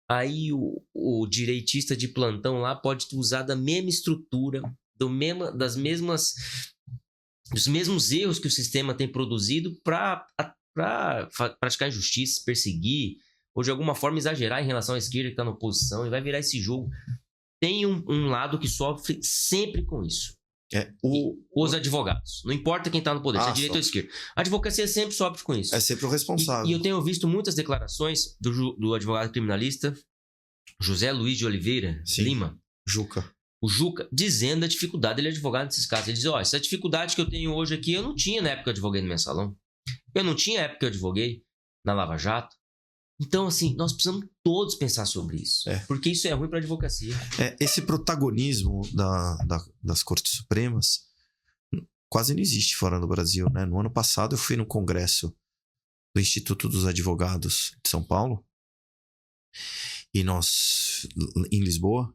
Aí o direitista de plantão lá pode usar da mesma estrutura, dos mesmos erros que o sistema tem produzido para praticar injustiça, perseguir, ou de alguma forma exagerar em relação à esquerda que está na oposição, e vai virar esse jogo. Tem um lado que sofre sempre com isso. Os advogados. Não importa quem está no poder, se é direita ou esquerda. A advocacia sempre sofre com isso.
É sempre o responsável.
E eu tenho visto muitas declarações do advogado criminalista José Luiz de Oliveira Lima. O Juca, dizendo a dificuldade dele advogado nesses casos. Ele diz, essa dificuldade que eu tenho hoje aqui, eu não tinha na época que eu advoguei no mensalão. Eu não tinha na época que eu advoguei na Lava Jato. Então, assim, nós precisamos todos pensar sobre isso. Porque isso é ruim para a advocacia.
Esse protagonismo das Cortes Supremas quase não existe fora do Brasil, né? No ano passado eu fui no congresso do Instituto dos Advogados de São Paulo, em Lisboa,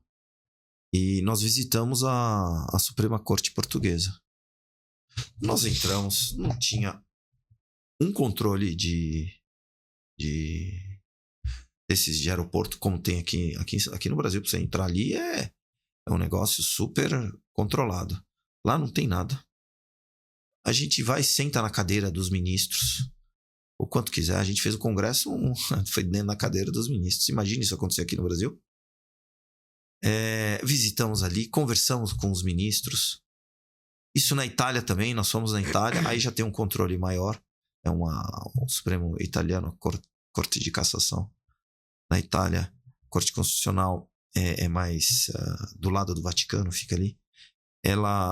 e nós visitamos a Suprema Corte Portuguesa. Nós entramos, não tinha um controle desses de aeroporto, como tem aqui no Brasil. Para você entrar ali é um negócio super controlado. Lá não tem nada. A gente vai e senta na cadeira dos ministros, o quanto quiser. A gente fez o congresso, foi dentro da cadeira dos ministros. Imagina isso acontecer aqui no Brasil. Visitamos ali, conversamos com os ministros. Isso na Itália também, nós fomos na Itália, aí já tem um controle maior. O Supremo Italiano, a Corte de Cassação. Na Itália, a Corte Constitucional é mais do lado do Vaticano, fica ali.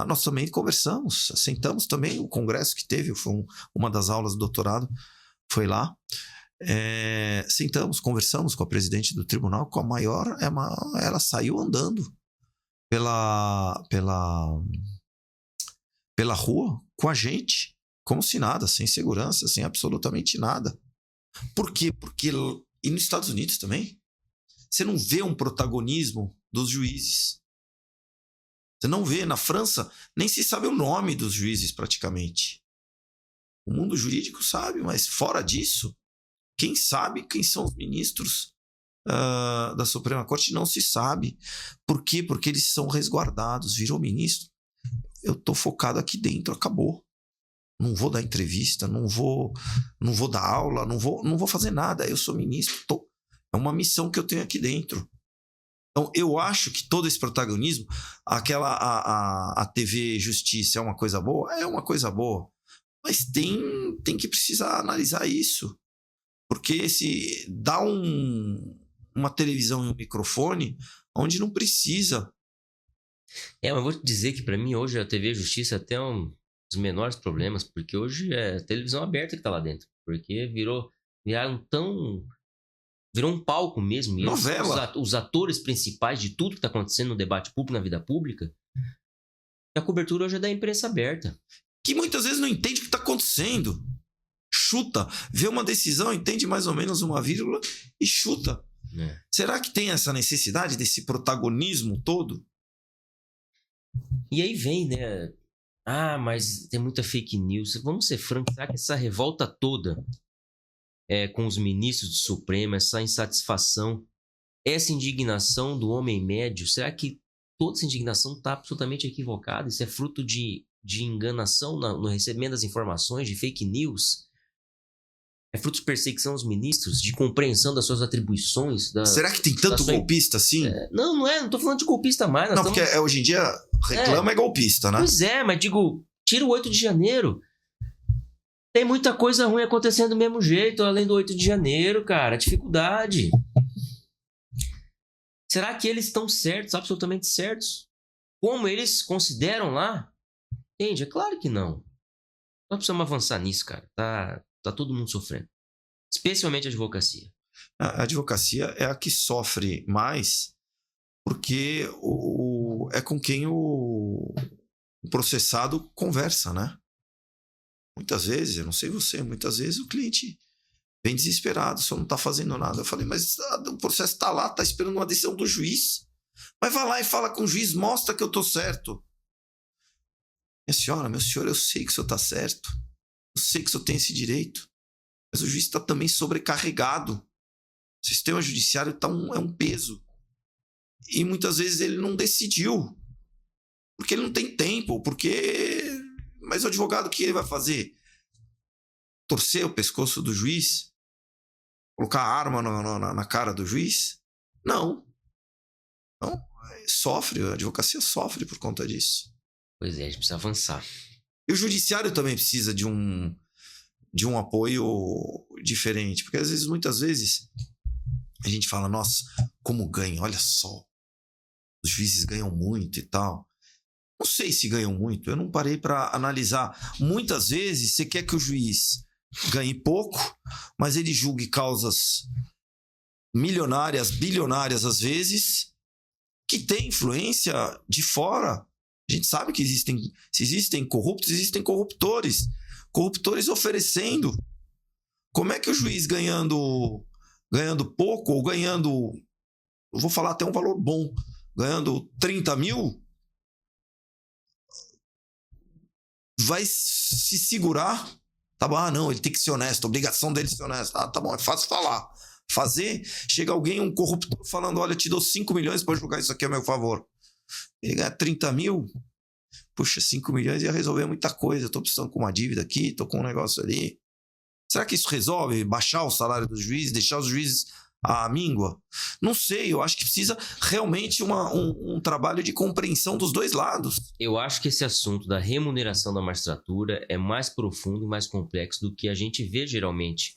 Nós também conversamos, sentamos também, o congresso que teve, foi uma das aulas do doutorado, foi lá. Sentamos, conversamos com a presidente do tribunal, com a maior, ela saiu andando pela rua com a gente, como se nada, sem segurança, sem absolutamente nada. Por quê? Porque, e nos Estados Unidos também, você não vê um protagonismo dos juízes. Você não vê. Na França, nem se sabe o nome dos juízes praticamente. O mundo jurídico sabe, mas fora disso, quem sabe quem são os ministros da Suprema Corte não se sabe. Por quê? Porque eles são resguardados. Virou ministro, eu estou focado aqui dentro, acabou. Não vou dar entrevista, não vou dar aula, não vou fazer nada. Eu sou ministro, é uma missão que eu tenho aqui dentro. Então, eu acho que todo esse protagonismo, a TV Justiça é uma coisa boa? É uma coisa boa. Mas tem que precisar analisar isso. Porque se dá uma televisão e um microfone onde não precisa.
Mas eu vou te dizer que pra mim hoje a TV Justiça é até um dos menores problemas, porque hoje é a televisão aberta que tá lá dentro. Porque virou um palco mesmo. E
Novela.
Os atores principais de tudo que tá acontecendo no debate público, na vida pública. E a cobertura hoje é da imprensa aberta.
Que muitas vezes não entende o que está acontecendo. Chuta. Vê uma decisão, entende mais ou menos uma vírgula e chuta. Será que tem essa necessidade desse protagonismo todo?
E aí vem, né? Mas tem muita fake news. Vamos ser francos, será que essa revolta toda com os ministros do Supremo, essa insatisfação, essa indignação do homem médio, será que toda essa indignação está absolutamente equivocada? Isso é fruto de enganação no recebimento das informações, de fake news? É fruto de perseguição aos ministros, de compreensão das suas atribuições?
Será que tem tanto golpista assim?
Não tô falando de golpista mais.
Porque hoje em dia reclama é golpista, né?
Pois é, mas digo, tira o 8 de janeiro. Tem muita coisa ruim acontecendo do mesmo jeito, além do 8 de janeiro, cara. Dificuldade. Será que eles estão certos, absolutamente certos? Como eles consideram lá? Entende? É claro que não. Nós precisamos avançar nisso, cara. Tá todo mundo sofrendo. Especialmente a advocacia.
A advocacia é a que sofre mais porque é com quem o processado conversa, né? Muitas vezes, eu não sei você, muitas vezes o cliente vem desesperado, só não está fazendo nada. Eu falei, mas o processo está lá, está esperando uma decisão do juiz. Mas vai lá e fala com o juiz, mostra que eu estou certo. Minha senhora, meu senhor, eu sei que o senhor está certo. Eu sei que o senhor tem esse direito. Mas o juiz está também sobrecarregado. O sistema judiciário é um peso. E muitas vezes ele não decidiu. Porque ele não tem tempo, Mas o advogado, o que ele vai fazer? Torcer o pescoço do juiz? Colocar a arma na cara do juiz? Não. A advocacia sofre por conta disso.
Pois é, a gente precisa avançar.
E o judiciário também precisa de um apoio diferente. Porque muitas vezes, a gente fala, nossa, como ganha, olha só. Os juízes ganham muito e tal. Não sei se ganham muito, eu não parei para analisar. Muitas vezes você quer que o juiz ganhe pouco, mas ele julgue causas milionárias, bilionárias às vezes, que tem influência de fora. A gente sabe que se existem corruptos, existem corruptores. Corruptores oferecendo. Como é que o juiz ganhando pouco ou ganhando, eu vou falar até um valor bom, ganhando 30 mil, vai se segurar? Tá bom, não, ele tem que ser honesto, a obrigação dele é ser honesto. Tá bom, é fácil falar. Fazer, chega alguém, um corruptor, falando, olha, eu te dou 5 milhões para julgar isso aqui a meu favor. Ele ganha 30 mil, puxa, 5 milhões ia resolver muita coisa. Eu tô precisando com uma dívida aqui, tô com um negócio ali. Será que isso resolve? Baixar o salário dos juízes, deixar os juízes à míngua? Não sei, eu acho que precisa realmente um trabalho de compreensão dos dois lados.
Eu acho que esse assunto da remuneração da magistratura é mais profundo e mais complexo do que a gente vê geralmente.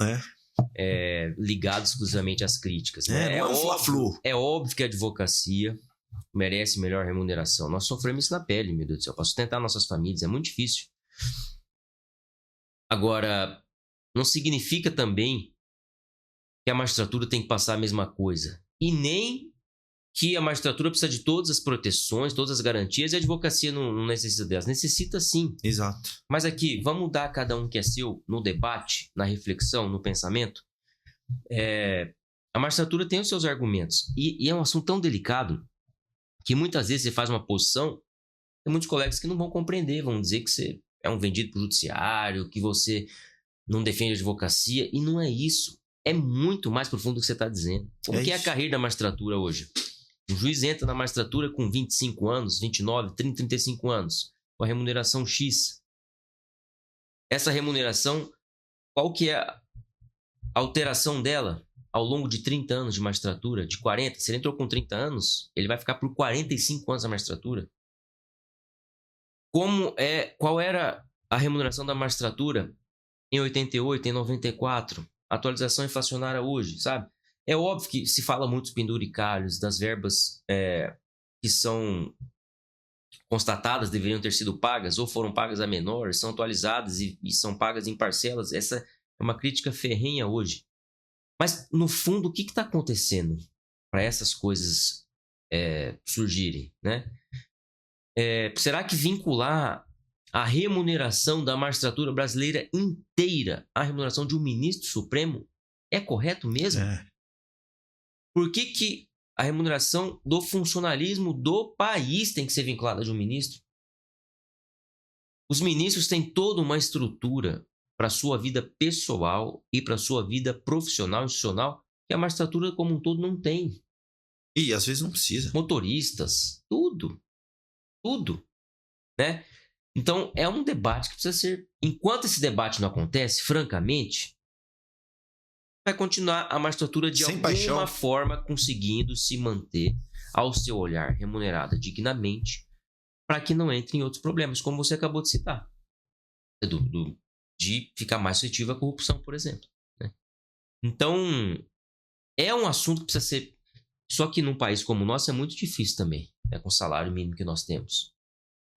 Ligado exclusivamente às críticas. Né? É óbvio que a advocacia merece melhor remuneração. Nós sofremos isso na pele, meu Deus do céu. Para sustentar nossas famílias é muito difícil. Agora, não significa também que a magistratura tem que passar a mesma coisa. E nem que a magistratura precisa de todas as proteções, todas as garantias, e a advocacia não necessita delas. Necessita sim.
Exato.
Mas aqui, vamos dar a cada um que é seu no debate, na reflexão, no pensamento. A magistratura tem os seus argumentos. E é um assunto tão delicado que muitas vezes você faz uma posição, tem muitos colegas que não vão compreender, vão dizer que você é um vendido para o judiciário, que você não defende a advocacia, e não é isso. É muito mais profundo do que você está dizendo. Como que é a carreira da magistratura hoje? O juiz entra na magistratura com 25 anos, 29, 30, 35 anos, com a remuneração X. Essa remuneração, qual que é a alteração dela? ao longo de 30 anos de magistratura, de 40, se ele entrou com 30 anos, ele vai ficar por 45 anos na magistratura. Qual era a remuneração da magistratura em 88, em 94, atualização inflacionária hoje, sabe? É óbvio que se fala muito dos penduricalhos, das verbas que são constatadas, deveriam ter sido pagas, ou foram pagas a menor, são atualizadas e são pagas em parcelas. Essa é uma crítica ferrenha hoje. Mas, no fundo, o que está acontecendo para essas coisas surgirem, né? Será que vincular a remuneração da magistratura brasileira inteira à remuneração de um ministro supremo é correto mesmo? Por que a remuneração do funcionalismo do país tem que ser vinculada de um ministro? Os ministros têm toda uma estrutura para a sua vida pessoal e para a sua vida profissional e institucional que a magistratura como um todo não tem.
E às vezes não precisa.
Motoristas, tudo, né? Então, é um debate que precisa ser... Enquanto esse debate não acontece, francamente, vai continuar a magistratura de alguma forma conseguindo se manter ao seu olhar remunerada dignamente para que não entre em outros problemas, como você acabou de citar. De ficar mais suscetível à corrupção, por exemplo, né? Então, é um assunto que precisa ser... Só que num país como o nosso é muito difícil também, né, com o salário mínimo que nós temos,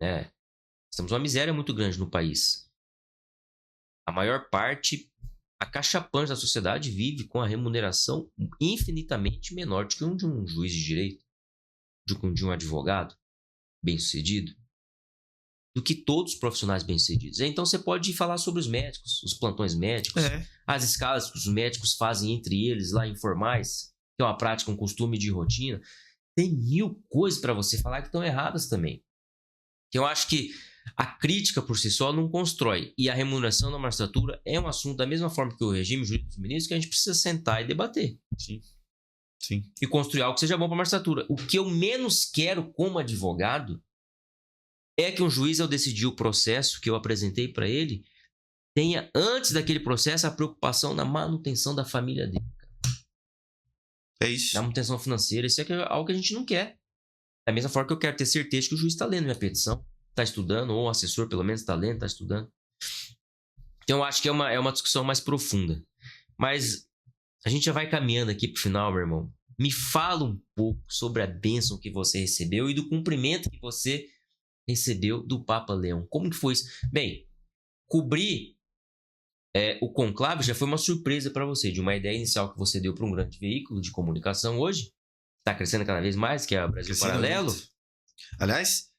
né? Temos uma miséria muito grande no país. A maior parte, acachapante da sociedade vive com a remuneração infinitamente menor do que de um juiz de direito, de um advogado bem-sucedido, do que todos os profissionais bem-sucedidos. Então você pode falar sobre os médicos, os plantões médicos, as escalas que os médicos fazem entre eles lá informais, que é uma prática, um costume de rotina. Tem mil coisas para você falar que estão erradas também. Eu acho que a crítica por si só não constrói. E a remuneração da magistratura é um assunto da mesma forma que o regime jurídico dos ministros que a gente precisa sentar e debater.
Sim.
E construir algo que seja bom para a magistratura. O que eu menos quero como advogado é que um juiz, ao decidir o processo que eu apresentei para ele, tenha, antes daquele processo, a preocupação na manutenção da família dele.
É isso.
Da manutenção financeira. Isso é algo que a gente não quer. Da mesma forma que eu quero ter certeza que o juiz está lendo minha petição, está estudando, ou o assessor pelo menos está lendo, está estudando. Então eu acho que é uma discussão mais profunda. Mas a gente já vai caminhando aqui para o final, meu irmão. Me fala um pouco sobre a bênção que você recebeu e do cumprimento que você recebeu do Papa Leão. Como que foi isso? Bem, cobrir o conclave já foi uma surpresa para você, de uma ideia inicial que você deu para um grande veículo de comunicação hoje. Está crescendo cada vez mais, que é o Brasil Paralelo.
Muito. Aliás,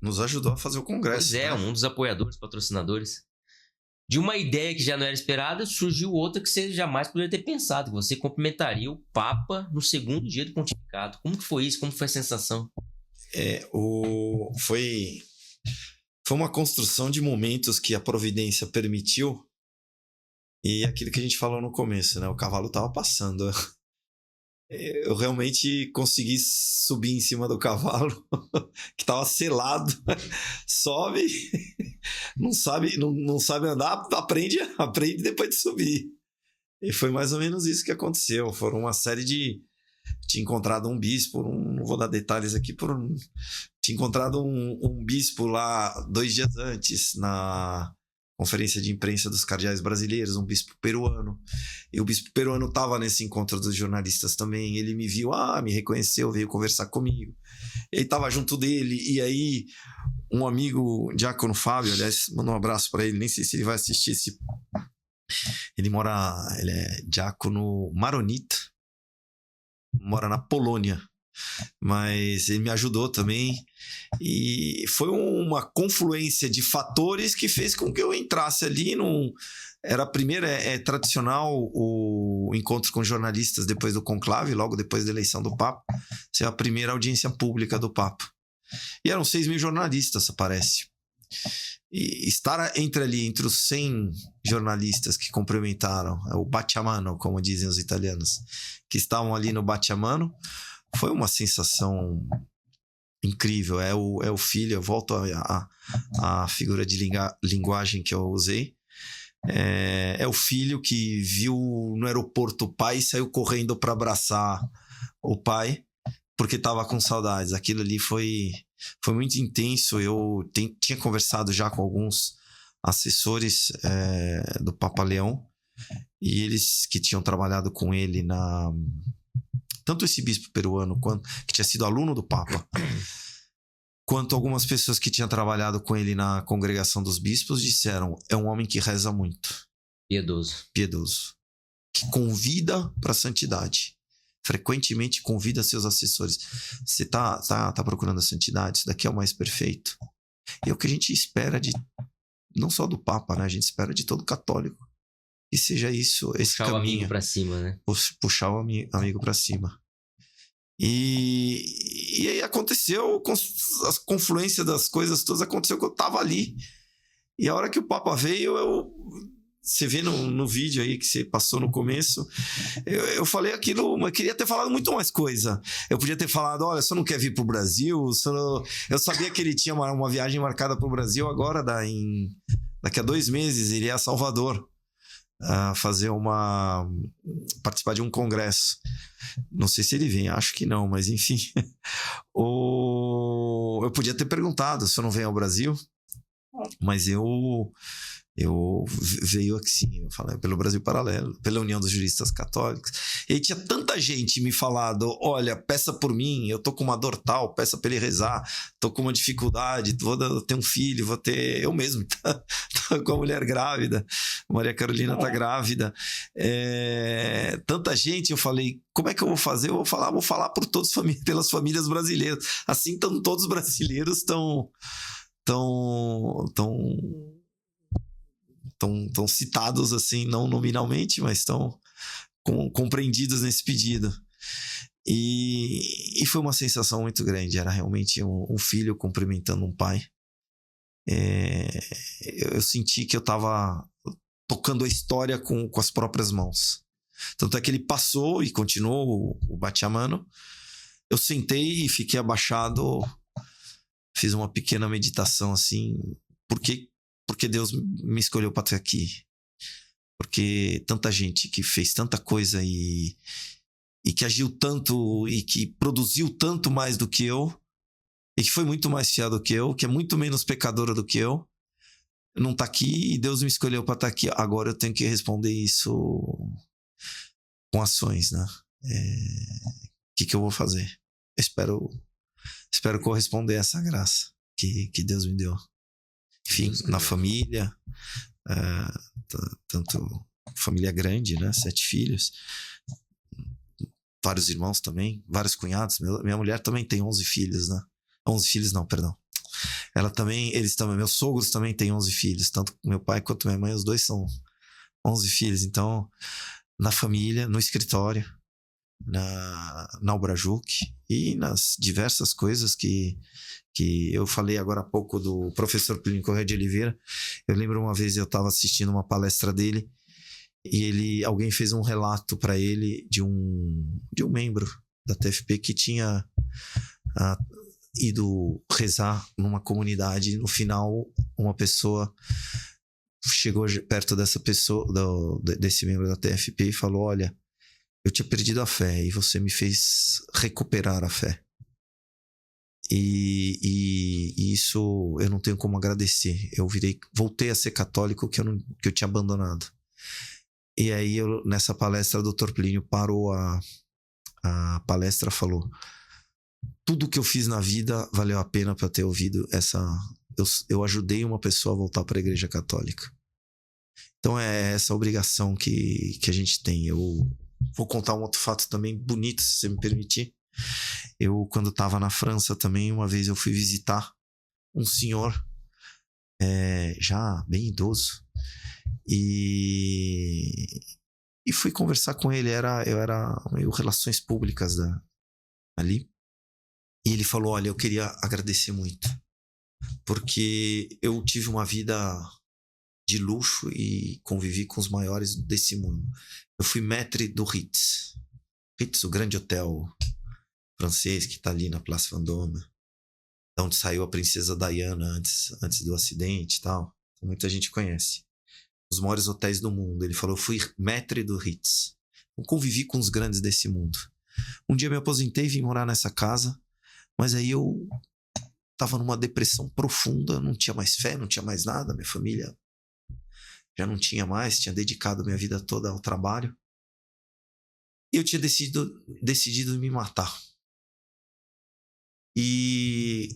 nos ajudou a fazer o congresso.
Pois é, um dos apoiadores, patrocinadores. De uma ideia que já não era esperada, surgiu outra que você jamais poderia ter pensado, que você cumprimentaria o Papa no segundo dia do pontificado. Como que foi isso? Como foi a sensação?
Foi uma construção de momentos que a providência permitiu e aquilo que a gente falou no começo, né? O cavalo estava passando. Eu realmente consegui subir em cima do cavalo que estava selado. Sobe, não sabe andar, aprende depois de subir. E foi mais ou menos isso que aconteceu. Foram uma série de... Tinha encontrado um bispo, não vou dar detalhes aqui, tinha encontrado um bispo lá 2 dias antes na conferência de imprensa dos cardeais brasileiros, um bispo peruano. E o bispo peruano estava nesse encontro dos jornalistas também. Ele me viu, me reconheceu, veio conversar comigo. Ele estava junto dele, e aí um amigo, Diácono Fábio, aliás, mandou um abraço para ele, nem sei se ele vai assistir esse... Ele é diácono maronita, mora na Polônia, mas ele me ajudou também e foi uma confluência de fatores que fez com que eu entrasse ali era a primeira, tradicional o encontro com jornalistas depois do conclave, logo depois da eleição do Papa. Essa é a primeira audiência pública do Papa e eram 6 mil jornalistas, parece. E estar entre os 100 jornalistas que cumprimentaram, o Bacciamano, como dizem os italianos, que estavam ali no Bacciamano, foi uma sensação incrível. É o filho, eu volto à figura de linguagem que eu usei, É o filho que viu no aeroporto o pai e saiu correndo para abraçar o pai, porque estava com saudades. Aquilo ali foi muito intenso. Eu tinha conversado já com alguns assessores do Papa Leão, e eles que tinham trabalhado com ele tanto esse bispo peruano, que tinha sido aluno do Papa, quanto algumas pessoas que tinham trabalhado com ele na congregação dos bispos, disseram: é um homem que reza muito. Piedoso. Que convida para a santidade. Frequentemente convida seus assessores. Você tá procurando a santidade? Isso daqui é o mais perfeito. E é o que a gente espera não só do Papa, né? A gente espera de todo católico. Que seja isso, esse
Puxar
caminho.
o amigo pra cima, né?
Puxar o amigo pra cima. E aí aconteceu, a confluência das coisas todas aconteceu que eu tava ali. E a hora que o Papa veio, você vê no vídeo aí que você passou no começo, eu falei aquilo, mas queria ter falado muito mais coisa. Eu podia ter falado: olha, você não quer vir pro Brasil? Eu sabia que ele tinha uma viagem marcada pro Brasil agora, daqui a 2 meses, iria a Salvador. Participar de um congresso. Não sei se ele vem, acho que não, mas enfim. Eu podia ter perguntado se eu não venho ao Brasil, mas veio aqui sim, eu falei, pelo Brasil Paralelo, pela União dos Juristas Católicos. E tinha tanta gente me falado: olha, peça por mim, eu tô com uma dor tal, peça pra ele rezar, tô com uma dificuldade, vou ter um filho, eu mesmo, tô com a mulher grávida, Maria Carolina tá grávida. Tanta gente, eu falei: como é que eu vou fazer? Eu vou falar pelas famílias brasileiras. Assim, todos os brasileiros estão citados, assim, não nominalmente, mas estão compreendidos nesse pedido. E foi uma sensação muito grande. Era realmente um filho cumprimentando um pai. Eu senti que eu estava tocando a história com as próprias mãos. Tanto é que ele passou e continuou o Batiamano. Eu sentei e fiquei abaixado, fiz uma pequena meditação assim: porque Deus me escolheu para estar aqui. Porque tanta gente que fez tanta coisa e que agiu tanto e que produziu tanto mais do que eu, e que foi muito mais fiel do que eu, que é muito menos pecadora do que eu, não tá aqui, e Deus me escolheu para estar aqui. Agora eu tenho que responder isso com ações, né? O que eu vou fazer? Espero corresponder a essa graça que Deus me deu. Enfim, na família, tanto família grande, né? 7 filhos, vários irmãos também, vários cunhados. Minha mulher também tem 11 filhos, né? 11 filhos não, perdão. Meus sogros também têm 11 filhos, tanto meu pai quanto minha mãe, os dois são 11 filhos. Então, na família, no escritório, na Ubrajuc e nas diversas coisas que eu falei agora há pouco do professor Plínio Corrêa de Oliveira. Eu lembro uma vez eu estava assistindo uma palestra dele e alguém fez um relato para ele de um membro da TFP que tinha ido rezar numa comunidade. No final, uma pessoa chegou perto dessa pessoa, desse membro da TFP, e falou: olha, eu tinha perdido a fé e você me fez recuperar a fé. E isso eu não tenho como agradecer. Eu voltei a ser católico que eu tinha abandonado. E aí, nessa palestra, o Dr. Plínio parou a palestra, falou: tudo que eu fiz na vida valeu a pena para ter ouvido eu ajudei uma pessoa a voltar para a Igreja Católica. Então é essa obrigação que a gente tem. Eu vou contar um outro fato também bonito, se você me permitir. Eu, quando estava na França também, uma vez eu fui visitar um senhor já bem idoso e fui conversar com ele. Eu era meio relações públicas ali, e ele falou: olha, eu queria agradecer muito porque eu tive uma vida de luxo e convivi com os maiores desse mundo. Eu fui maître do Ritz, o grande hotel francês que está ali na Place Vendôme, de onde saiu a princesa Diana antes do acidente e tal. Muita gente conhece. os maiores hotéis do mundo. Ele falou, eu fui maître do Ritz. Eu convivi com os grandes desse mundo. Um dia me aposentei e vim morar nessa casa, mas aí eu tava numa depressão profunda, não tinha mais fé, não tinha mais nada, minha família já não tinha mais, tinha dedicado minha vida toda ao trabalho. E eu tinha decidido me matar. E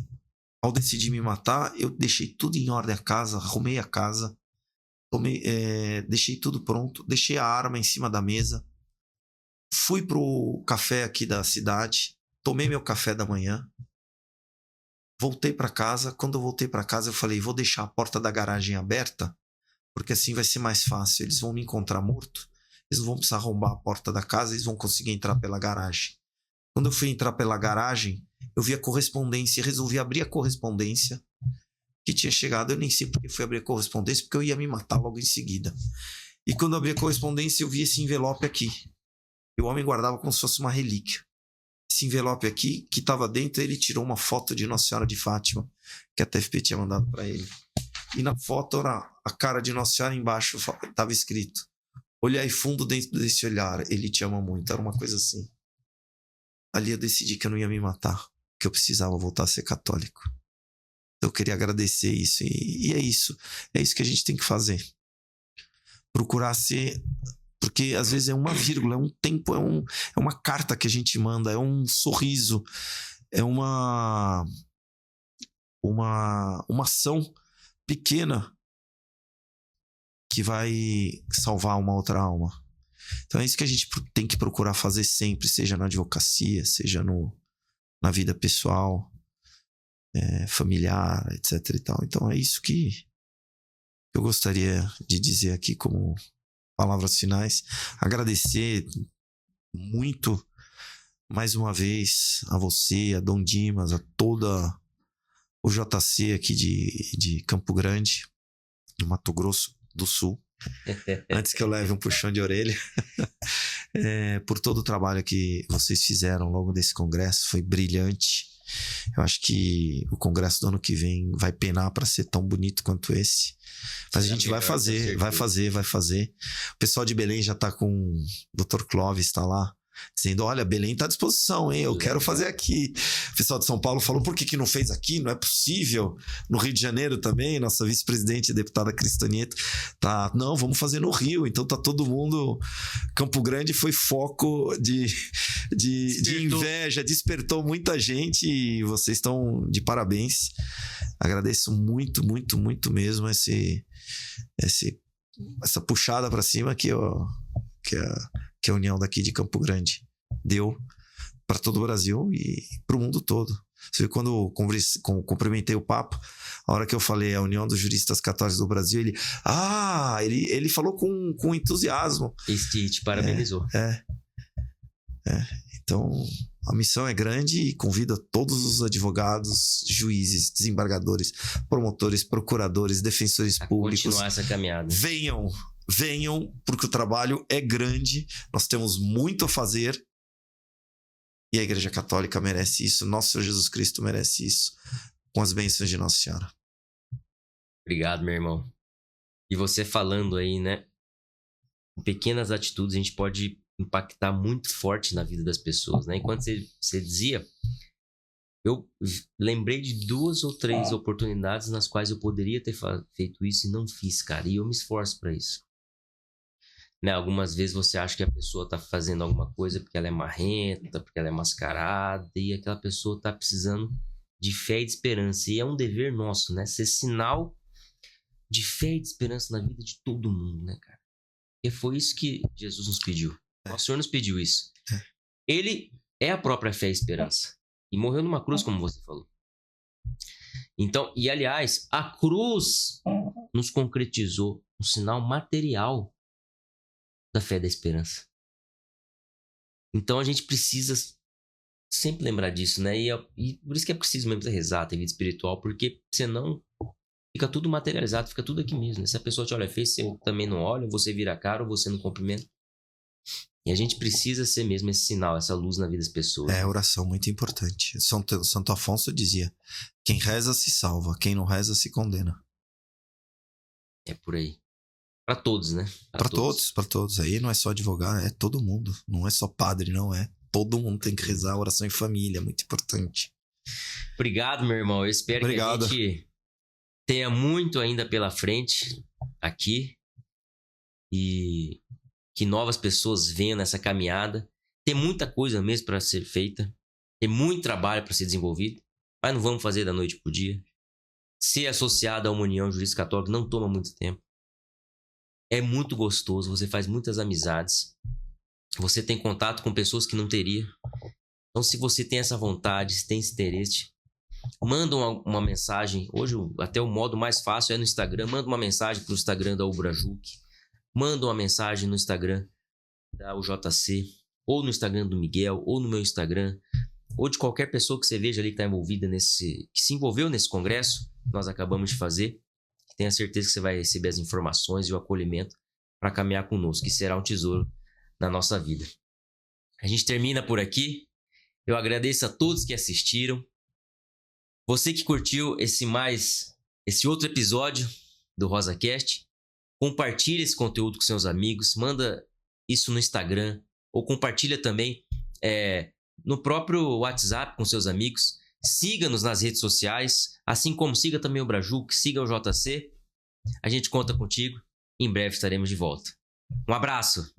ao decidir me matar, eu deixei tudo em ordem, a casa, arrumei a casa, deixei tudo pronto, deixei a arma em cima da mesa, fui pro café aqui da cidade, tomei meu café da manhã, voltei para casa. Quando eu voltei para casa, eu falei, vou deixar a porta da garagem aberta, porque assim vai ser mais fácil. Eles vão me encontrar morto, eles não vão precisar arrombar a porta da casa, eles vão conseguir entrar pela garagem. Quando eu fui entrar pela garagem, eu vi a correspondência, resolvi abrir a correspondência que tinha chegado. Eu nem sei porque fui abrir a correspondência, porque eu ia me matar logo em seguida. E quando eu abri a correspondência, eu vi esse envelope aqui. E o homem guardava como se fosse uma relíquia. Esse envelope aqui, que estava dentro, ele tirou uma foto de Nossa Senhora de Fátima, que a TFP tinha mandado para ele. E na foto, a cara de Nossa Senhora embaixo estava escrito: olhai fundo dentro desse olhar, ele te ama muito. Era uma coisa assim. Ali eu decidi que eu não ia me matar, que eu precisava voltar a ser católico. Eu queria agradecer isso. E é isso. É isso que a gente tem que fazer. Procurar ser... Porque às vezes é uma vírgula, é um tempo, é uma carta que a gente manda, é um sorriso, é uma ação pequena que vai salvar uma outra alma. Então é isso que a gente tem que procurar fazer sempre, seja na advocacia, seja na vida pessoal, familiar, etc. e tal. Então é isso que eu gostaria de dizer aqui como palavras finais. Agradecer muito mais uma vez a você, a Dom Dimas, a toda o JC aqui de Campo Grande, do Mato Grosso do Sul. Antes que eu leve um puxão de orelha. Por todo o trabalho que vocês fizeram ao longo desse congresso, foi brilhante. Eu acho que o congresso do ano que vem vai penar para ser tão bonito quanto esse. Mas a gente vai fazer. O pessoal de Belém já tá com o Dr. Clóvis, está lá, dizendo, olha, Belém está à disposição, hein? Eu quero fazer aqui. O pessoal de São Paulo falou, por que não fez aqui? Não é possível. No Rio de Janeiro também, nossa vice-presidente, a deputada Cristonieto, tá, não, vamos fazer no Rio. Então tá todo mundo... Campo Grande foi foco de inveja, despertou muita gente e vocês estão de parabéns. Agradeço muito, muito, muito mesmo essa puxada para cima que a União daqui de Campo Grande deu para todo o Brasil e para o mundo todo. Você vê, quando eu cumprimentei o Papa, a hora que eu falei a União dos Juristas Católicos do Brasil, ele falou com entusiasmo.
E te parabenizou.
Então, a missão é grande e convido a todos os advogados, juízes, desembargadores, promotores, procuradores, defensores públicos.
Continuar essa caminhada.
Venham, porque o trabalho é grande, nós temos muito a fazer e a Igreja Católica merece isso, nosso Senhor Jesus Cristo merece isso, com as bênçãos de Nossa Senhora.
Obrigado, meu irmão. E você falando aí, né? Em pequenas atitudes a gente pode impactar muito forte na vida das pessoas, né? Enquanto você dizia, eu lembrei de 2 ou 3 oportunidades nas quais eu poderia ter feito isso e não fiz, cara. E eu me esforço para isso. Né? Algumas vezes você acha que a pessoa tá fazendo alguma coisa porque ela é marrenta, porque ela é mascarada, e aquela pessoa tá precisando de fé e de esperança. E é um dever nosso, né? Ser sinal de fé e de esperança na vida de todo mundo, né, cara? E foi isso que Jesus nos pediu. O Senhor nos pediu isso. Ele é a própria fé e esperança. E morreu numa cruz, como você falou. Então, e aliás, a cruz nos concretizou um sinal material da fé e da esperança. Então a gente precisa sempre lembrar disso, né? E por isso que é preciso mesmo rezar, ter vida espiritual, porque senão fica tudo materializado, fica tudo aqui mesmo. Né? Se a pessoa te olha feio, você também não olha, você vira a cara ou você não cumprimenta. E a gente precisa ser mesmo esse sinal, essa luz na vida das pessoas.
É, oração muito importante. Santo Afonso dizia, quem reza se salva, quem não reza se condena.
É por aí. Para todos, né?
Para todos. Aí não é só advogado, é todo mundo. Não é só padre, não é. Todo mundo tem que rezar a oração em família, é muito importante.
Obrigado, meu irmão. Eu espero que a gente tenha muito ainda pela frente aqui e que novas pessoas venham nessa caminhada. Tem muita coisa mesmo para ser feita, tem muito trabalho para ser desenvolvido, mas não vamos fazer da noite pro dia. Ser associado a uma união jurídica católica não toma muito tempo. É muito gostoso, você faz muitas amizades, você tem contato com pessoas que não teria. Então, se você tem essa vontade, se tem esse interesse, manda uma mensagem. Hoje, até o modo mais fácil é no Instagram. Manda uma mensagem para o Instagram da Ubrajuc. Manda uma mensagem no Instagram da UJC, ou no Instagram do Miguel, ou no meu Instagram, ou de qualquer pessoa que você veja ali que está envolvida que se envolveu nesse congresso que nós acabamos de fazer. Tenha certeza que você vai receber as informações e o acolhimento para caminhar conosco, que será um tesouro na nossa vida. A gente termina por aqui. Eu agradeço a todos que assistiram. Você que curtiu esse outro episódio do RosaCast, compartilha esse conteúdo com seus amigos, manda isso no Instagram, ou compartilha também no próprio WhatsApp com seus amigos. Siga-nos nas redes sociais, assim como siga também o Brajuc, siga o JC. A gente conta contigo. Em breve estaremos de volta. Um abraço!